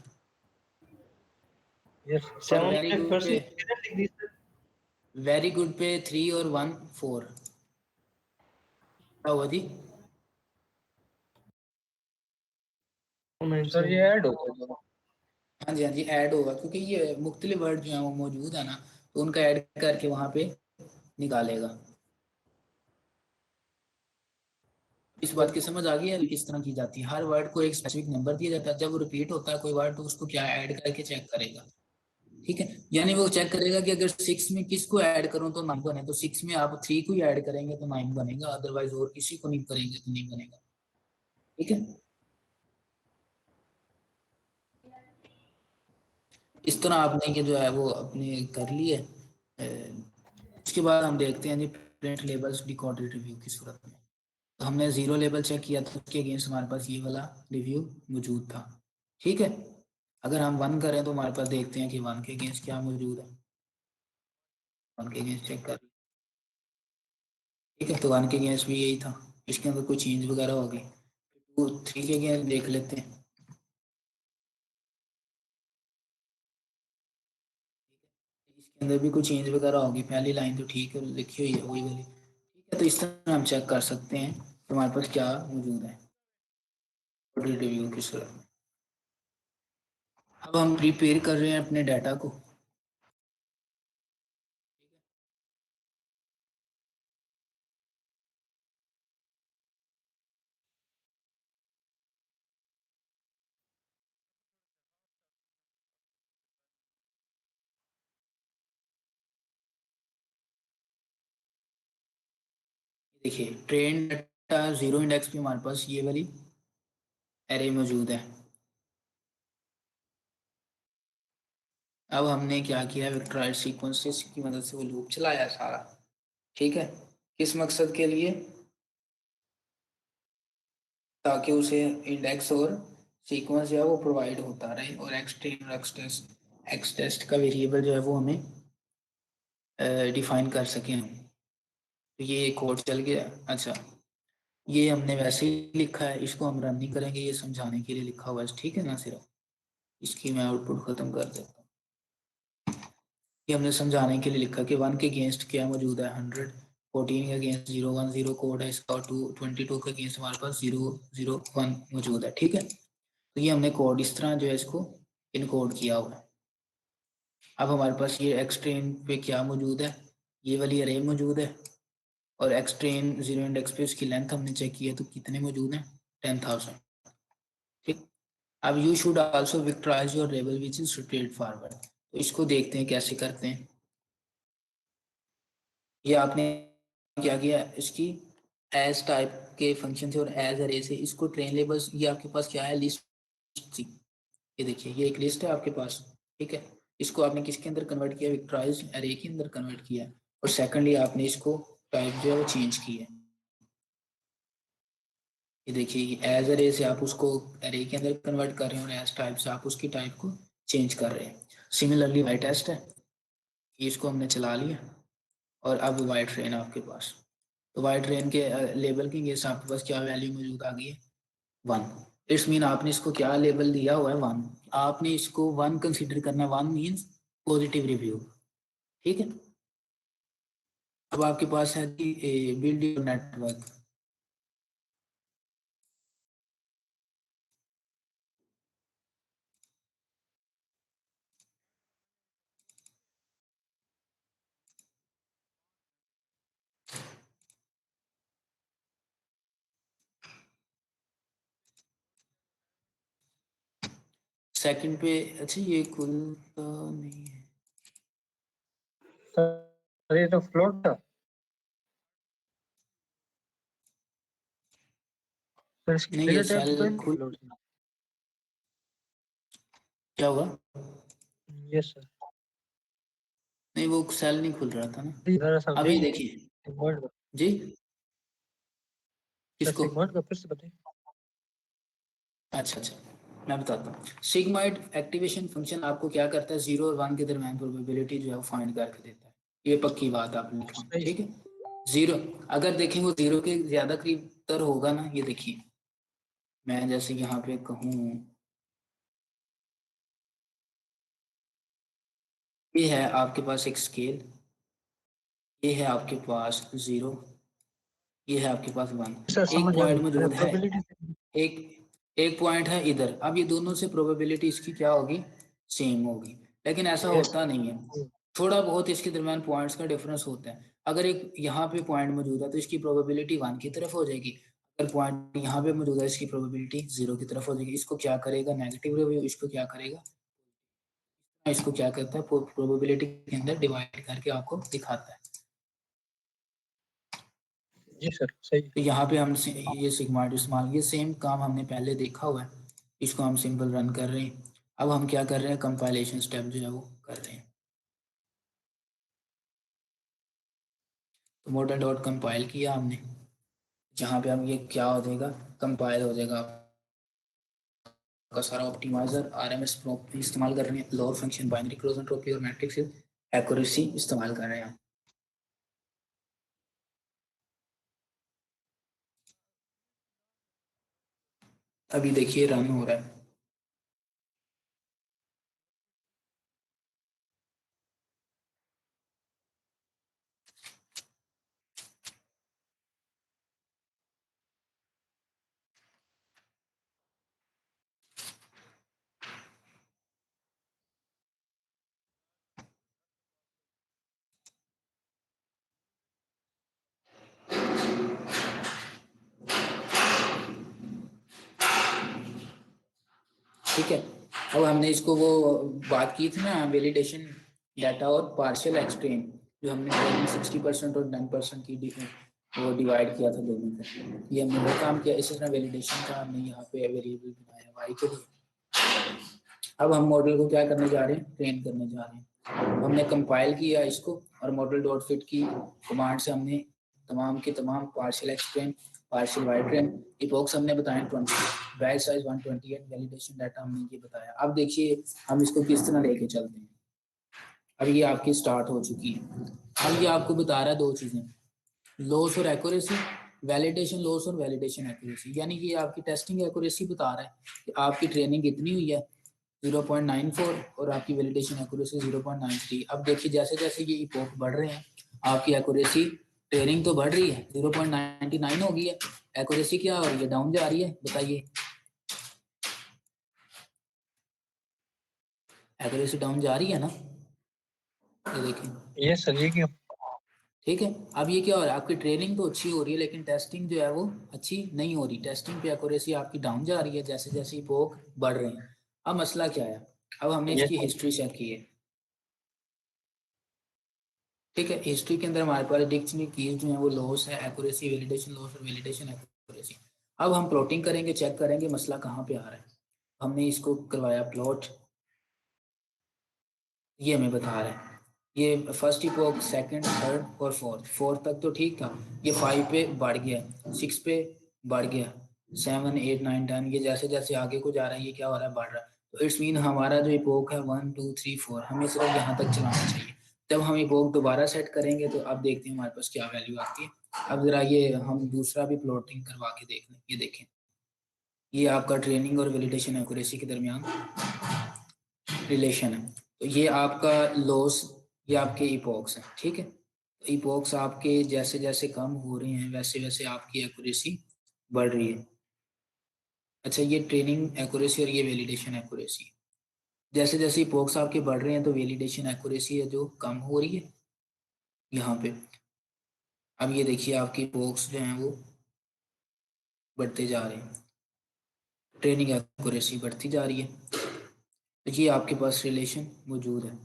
यस। और 7 वेरी में गुड फर्स्ट पे, लिख दी सर। वेरी गुड पे 3 और 1 4, क्या हुआ जी? 9 सर ये 7। ऐड होगा दोनों। हाँ जी हाँ जी, ऐड होगा, क्योंकि ये मुख्तलिफ वर्ड जो है वो मौजूद है ना, तो उनका ऐड करके वहां पे निकालेगा। इस बात की समझ आ गई है किस तरह की जाती है, हर वर्ड को एक स्पेसिफिक नंबर दिया जाता है, जब वो रिपीट होता है कोई वर्ड तो उसको क्या ऐड करके चेक करेगा, ठीक है। यानी वो चेक करेगा कि अगर 6 में किसको ऐड करूं तो 9 बने, तो 6 में आप 3 को ही ऐड करेंगे तो 9 बनेगा, अदरवाइज और किसी को नहीं करेंगे तो नहीं बनेगा, ठीक है। इस तरह आपने ये जो है वो अपने कर लिए। उसके बाद हम देखते हैं जी प्रिंट लेबल्स डिकोडेड रिव्यू की सूरत में। तो हमने 0 लेबल चेक किया था, उसके अगेंस्ट हमारे पास ये वाला रिव्यू मौजूद था, ठीक है। अगर हम 1 करें तो हमारे पास देखते हैं कि 1 के अगेंस्ट क्या मौजूद है, 1 के अगेंस्ट चेक कर, ठीक है। तो 1 के अगेंस्ट भी यही था, इसके अंदर कोई चेंज वगैरह होगी। 2 3 के अगेंस्ट देख लेते हैं, इसके अंदर भी कोई चेंज वगैरह होगी, पहली लाइन तो ठीक है लिखी हुई है वही वाली, ठीक है। तो इस तरह हम चेक कर सकते हैं तो हमारे पास क्या मौजूद है रिव्यू की सूरत में। अब हम प्रिपेयर कर रहे हैं अपने डाटा को, देखिए ट्रेन डाटा 0 इंडेक्स पे हमारे पास ये वाली एरे मौजूद है। अब हमने क्या किया, वेक्टराइज्ड सीक्वेंसेस की मदद से वो लूप चलाया सारा, ठीक है। किस मकसद के लिए, ताकि उसे इंडेक्स और सीक्वेंस जो है वो प्रोवाइड होता रहे, और एक्स टेस्ट का वेरिएबल जो है वो हमें डिफाइन कर सकें हम। तो ये कोड चल गया। अच्छा ये हमने वैसे ही लिखा है, इसको हम रन नहीं करेंगे, ये समझाने के लिए लिखा हुआ है, ठीक है ना। सिर्फ इसकी मैं आउटपुट खत्म कर देता हूँ। ये हमने समझाने के लिए लिखा कि 1 के अगेंस्ट क्या मौजूद है, 100, 14 के अगेंस्ट 010 कोड है इसका, और 22 के अगेंस्ट हमारे पास 001 मौजूद है, ठीक है। तो ये हमने कोड इस तरह जो है इसको इनकोड किया हुआ है। अब हमारे पास ये एक्सट्रेन पे क्या मौजूद है, ये वाली अरे मौजूद है, और एक्सट्रेन जीरो इंडेक्स पे उसकी लेंथ हमने चेक किया तो कितने मौजूद हैं, 10,000। ठीक, अब you should also vectorize your level which is straightforward. तो इसको देखते हैं कैसे करते हैं। ये आपने क्या किया, इसकी एज टाइप के फंक्शन थे और एज अरे से इसको ट्रेन लेबल्स, ये आपके पास क्या है, लिस्ट थी। ये देखिए ये एक लिस्ट है आपके पास, ठीक है। इसको आपने किसके अंदर कन्वर्ट किया, विक्टराइज अरे के अंदर कन्वर्ट किया, और सेकंडली आपने इसको टाइप जो है वो चेंज की है। ये देखिए एज अरे से आप उसको अरे के अंदर कन्वर्ट कर रहे हैं और एज टाइप से आप उसकी टाइप को चेंज कर रहे हैं। सिमिलरली वाई टेस्ट है, इसको हमने चला लिया और अब वाई ट्रेन है आपके पास। तो वाई ट्रेन के लेबल के ये आपके पास क्या वैल्यू मौजूद आ गई है, 1। इट्स मीन आपने इसको क्या लेबल दिया हुआ है, 1। आपने इसको 1 कंसिडर करना है, 1 मीन्स पॉजिटिव रिव्यू, ठीक है। अब आपके पास है कि बिल्ड योर नेटवर्क। सेकंड पे अच्छा ये खुलता नहीं है, सर ये तो फ्लोट था सर, इसकी नहीं ये डेटा टाइप तो सेल नहीं खुल, फ्लोट। क्या हुआ, यस सर, नहीं वो सेल नहीं खुल रहा था ना। जरा अब ये समझाइए देखिए सिगमॉइड का। जी, सर किसको, सिगमॉइड का फिर से बताइए। अच्छा अच्छा मैं बताता हूँ। सिग्माइड एक्टिवेशन फंक्शन आपको क्या करता है, 0 और 1 के दरमियान प्रोबेबिलिटी जो है वो फाइंड करके देता है। ये पक्की बात आप लिख लें, सही ठीक सर। है। 0 अगर देखें वो 0 के ज्यादा करीब तर होगा ना, ये देखिए मैं जैसे यहाँ पे कहूँ, ये है आपके पास एक स्केल, ये है आपके पास 0, ये है आपके पास 1, सर एक समझ आ पॉइंट गई मौजूद है, प्रोबेबिलिटी। एक एक पॉइंट है इधर। अब ये दोनों से प्रोबेबिलिटी इसकी क्या होगी, सेम होगी। लेकिन ऐसा यस होता नहीं है, सर। थोड़ा बहुत इसके दरमियान पॉइंट्स का डिफरेंस होता है। अगर एक यहाँ पे पॉइंट मौजूद है तो इसकी प्रोबेबिलिटी 1 की तरफ हो जाएगी, अगर पॉइंट यहाँ पे मौजूद है इसकी प्रोबेबिलिटी 0 की तरफ हो जाएगी। इसको क्या करेगा, नेगेटिव रिव्यू, इसको क्या करेगा, इसको क्या करता है, प्रोबेबिलिटी के अंदर डिवाइड करके आपको दिखाता है। जी सर सही। तो यहाँ पे हम ये सिग्मा इस्तेमाल, ये सेम काम हमने पहले देखा हुआ है, इसको हम सिंपल रन कर रहे हैं। अब हम क्या कर रहे हैं, कंपाइलेशन स्टेप जो है वो कर रहे हैं। तो मॉडल डॉट कंपाइल किया हमने, जहाँ पे हम ये क्या हो जाएगा, कंपाइल हो जाएगा आपका सारा। ऑप्टिमाइजर आरएमएस इस्तेमाल कर रहे हैं, lower function binary close entropy और मैट्रिक्स एक्यूरेसी इस्तेमाल कर रहे हैं। अभी देखिए रन हो रहा है। ठीक है, अब हमने इसको वो बात की थी ना, वैलिडेशन डाटा और पार्शियल एक्सट्रेन, जो हमने 60% और 10% की वो डिवाइड किया था दोनों में, ये हमने वो काम किया। इसी तरह वैलिडेशन का हमने यहाँ पे वेरिएबल बनाया वाई के लिए। अब हम मॉडल को क्या करने जा रहे हैं, ट्रेन करने जा रहे हैं। हमने कंपाइल किया इसको और मॉडल डॉट फिट की कमांड से हमने तमाम के तमाम partial x train, partial y train, epochs हमने बताया 20, बैच साइज 128, वैलिडेशन डाटा हमने ये बताया। अब देखिए हम इसको किस तरह लेके चलते हैं। अब ये आपकी स्टार्ट हो चुकी है। अब ये आपको बता रहा है दो चीजें, लॉस और एक्यूरेसी, वैलिडेशन लॉस और वैलिडेशन एक्यूरेसी। यानी कि आपकी टेस्टिंग एक्यूरेसी बता रहा है कि आपकी ट्रेनिंग कितनी हुई है, 0.94, और आपकी वैलिडेशन एक्यूरेसी 0.93। अब देखिए जैसे जैसे ये इपोक बढ़ रहे हैं, आपकी एक्यूरेसी, ट्रेनिंग तो बढ़ रही है, 0.99 हो गई है, एक्यूरेसी क्या हो रही है, डाउन जा रही है, बताइए। एक्यूरेसी डाउन जा रही है ना, ये देखें। ये सर ये क्यों? ठीक है, अब ये क्या हो रहा है, आपकी ट्रेनिंग तो अच्छी हो रही है लेकिन टेस्टिंग जो है वो अच्छी नहीं हो रही, टेस्टिंग पे एक्यूरेसी आपकी डाउन जा रही है जैसे जैसे इपोक बढ़ रहे हैं। अब मसला क्या है, अब हमने ये इसकी हिस्ट्री चेक की है। ठीक है, हिस्ट्री के अंदर हमारे पास डिक्शनरी कीज जो है वो लॉस है, एक्यूरेसी, वैलिडेशन लॉस और वैलिडेशन एक्यूरेसी। अब हम प्लॉटिंग करेंगे, चेक करेंगे मसला कहाँ पे आ रहा है। हमने इसको करवाया प्लॉट, ये हमें बता रहा है ये फर्स्ट इपोक, सेकंड, थर्ड और फोर्थ, फोर्थ तक तो ठीक था, ये 5 पे बढ़ गया, 6 पे बढ़ गया, 7 8 9 10, ये जैसे जैसे आगे को जा रहा है ये क्या हो रहा है, बढ़ रहा है। तो इट्स मीन हमारा जो इपोक है 1 2 3 4 हमें सिर्फ यहाँ तक चलाना चाहिए। जब हम इपोक दोबारा सेट करेंगे तो अब देखते हैं हमारे पास क्या वैल्यू आती है। अब जरा ये हम दूसरा भी प्लॉटिंग करवा के देख लें, ये देखें, ये आपका ट्रेनिंग और वैलिडेशन एक्यूरेसी के दरमियान रिलेशन है। तो ये आपका लॉस, ये आपके इपोक्स हैं, ठीक है। इपोक्स आपके जैसे जैसे कम हो रहे हैं वैसे वैसे आपकी एक्यूरेसी बढ़ रही है। अच्छा, ये ट्रेनिंग एक्यूरेसी और ये वैलिडेशन एक्यूरेसी, जैसे जैसे इपोक्स आपके बढ़ रहे हैं तो वैलिडेशन एक्यूरेसी है जो कम हो रही है यहाँ पे। अब ये देखिए आपके इपोक्स जो हैं वो बढ़ते जा रहे हैं, ट्रेनिंग एक्यूरेसी बढ़ती जा रही है। तो ये आपके पास रिलेशन मौजूद है।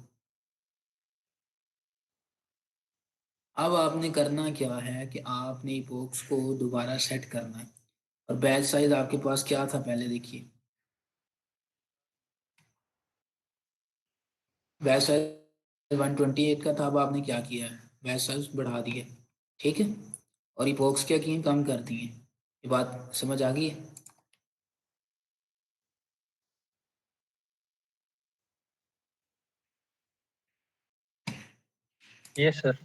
अब आपने करना क्या है कि आपने इपोक्स को दोबारा सेट करना है। और बैच साइज आपके पास क्या था पहले देखिए, बैच साइज 128 का था, अब आपने क्या किया है, बैच साइज बढ़ा दिया, ठीक है। और इपोक्स क्या किए, कम कर दिए। ये बात समझ आ गई है। ये सर।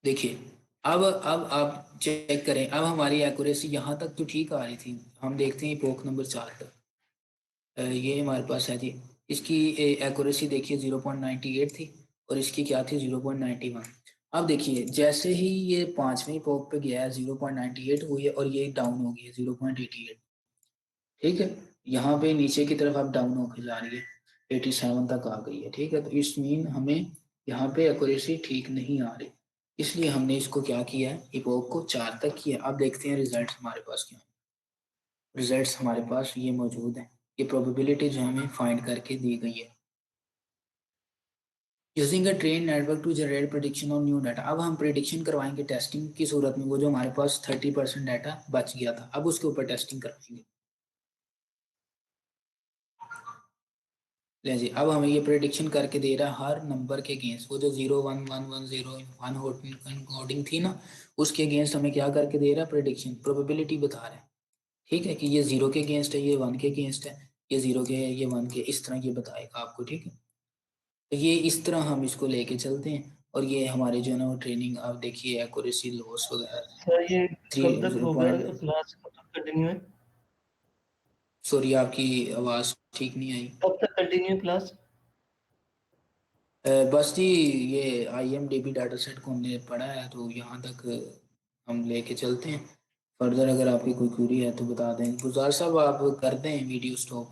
देखिए, अब आप चेक करें, अब हमारी एक्यूरेसी यहाँ तक तो ठीक आ रही थी। हम देखते हैं इपोक नंबर 4 पर, ये हमारे पास है जी, इसकी एक्यूरेसी देखिए 0.98 थी और इसकी क्या थी 0.91। अब देखिए जैसे ही ये पांचवें पोक पे गया है 0.98 हुई है और ये डाउन हो गई है 0.88, ठीक है। यहाँ पे नीचे की तरफ अब डाउन होकर जा रही है, 87 तक आ गई है, ठीक है। तो इस मीन हमें यहाँ पे एक्यूरेसी ठीक नहीं आ रही, इसलिए हमने इसको क्या किया है, इपोक को 4 तक किया। अब देखते हैं रिजल्ट हमारे पास क्या है। रिजल्ट्स हमारे पास ये मौजूद है, ये प्रोबेबिलिटी जो हमें फाइंड करके दी गई है। Using a train network to generate prediction on new data. अब हम प्रेडिक्शन करवाएंगे टेस्टिंग की सूरत में, वो जो हमारे पास 30% डाटा बच गया था अब उसके ऊपर टेस्टिंग करवाएंगे। ले जी, अब हमें ये प्रेडिक्शन करके दे रहा है हर नंबर के अगेंस्ट, वो जो 0 1 1 1 0 1 कोडिंग थी ना, उसके अगेंस्ट हमें क्या करके दे रहा है, प्रेडिक्शन प्रोबेबिलिटी बता रहा है, ठीक है। कि ये 0 के अगेंस्ट है, ये 1 के अगेंस्ट है, ये 0 के है, ये 1 के, इस तरह ये बताएगा आपको, ठीक है। तो ये इस तरह हम इसको लेके चलते हैं। और ये हमारे जो है ना वो ट्रेनिंग, आप देखिए एक्यूरेसी लॉस वगैरह सर ये थ्री कब तक जीरो होगा पॉइंट क्लास, कब तक कंटिन्यू है? सॉरी आपकी आवाज़ ठीक नहीं आई। कब तक कंटिन्यू क्लास? बस जी, ये IMDb डाटा सेट को हमने पढ़ा है तो यहाँ तक हम लेके चलते हैं। फर्दर अगर आपकी कोई क्वेरी है तो बता दें। गुजार साहब आप कर दें वीडियो स्टॉप।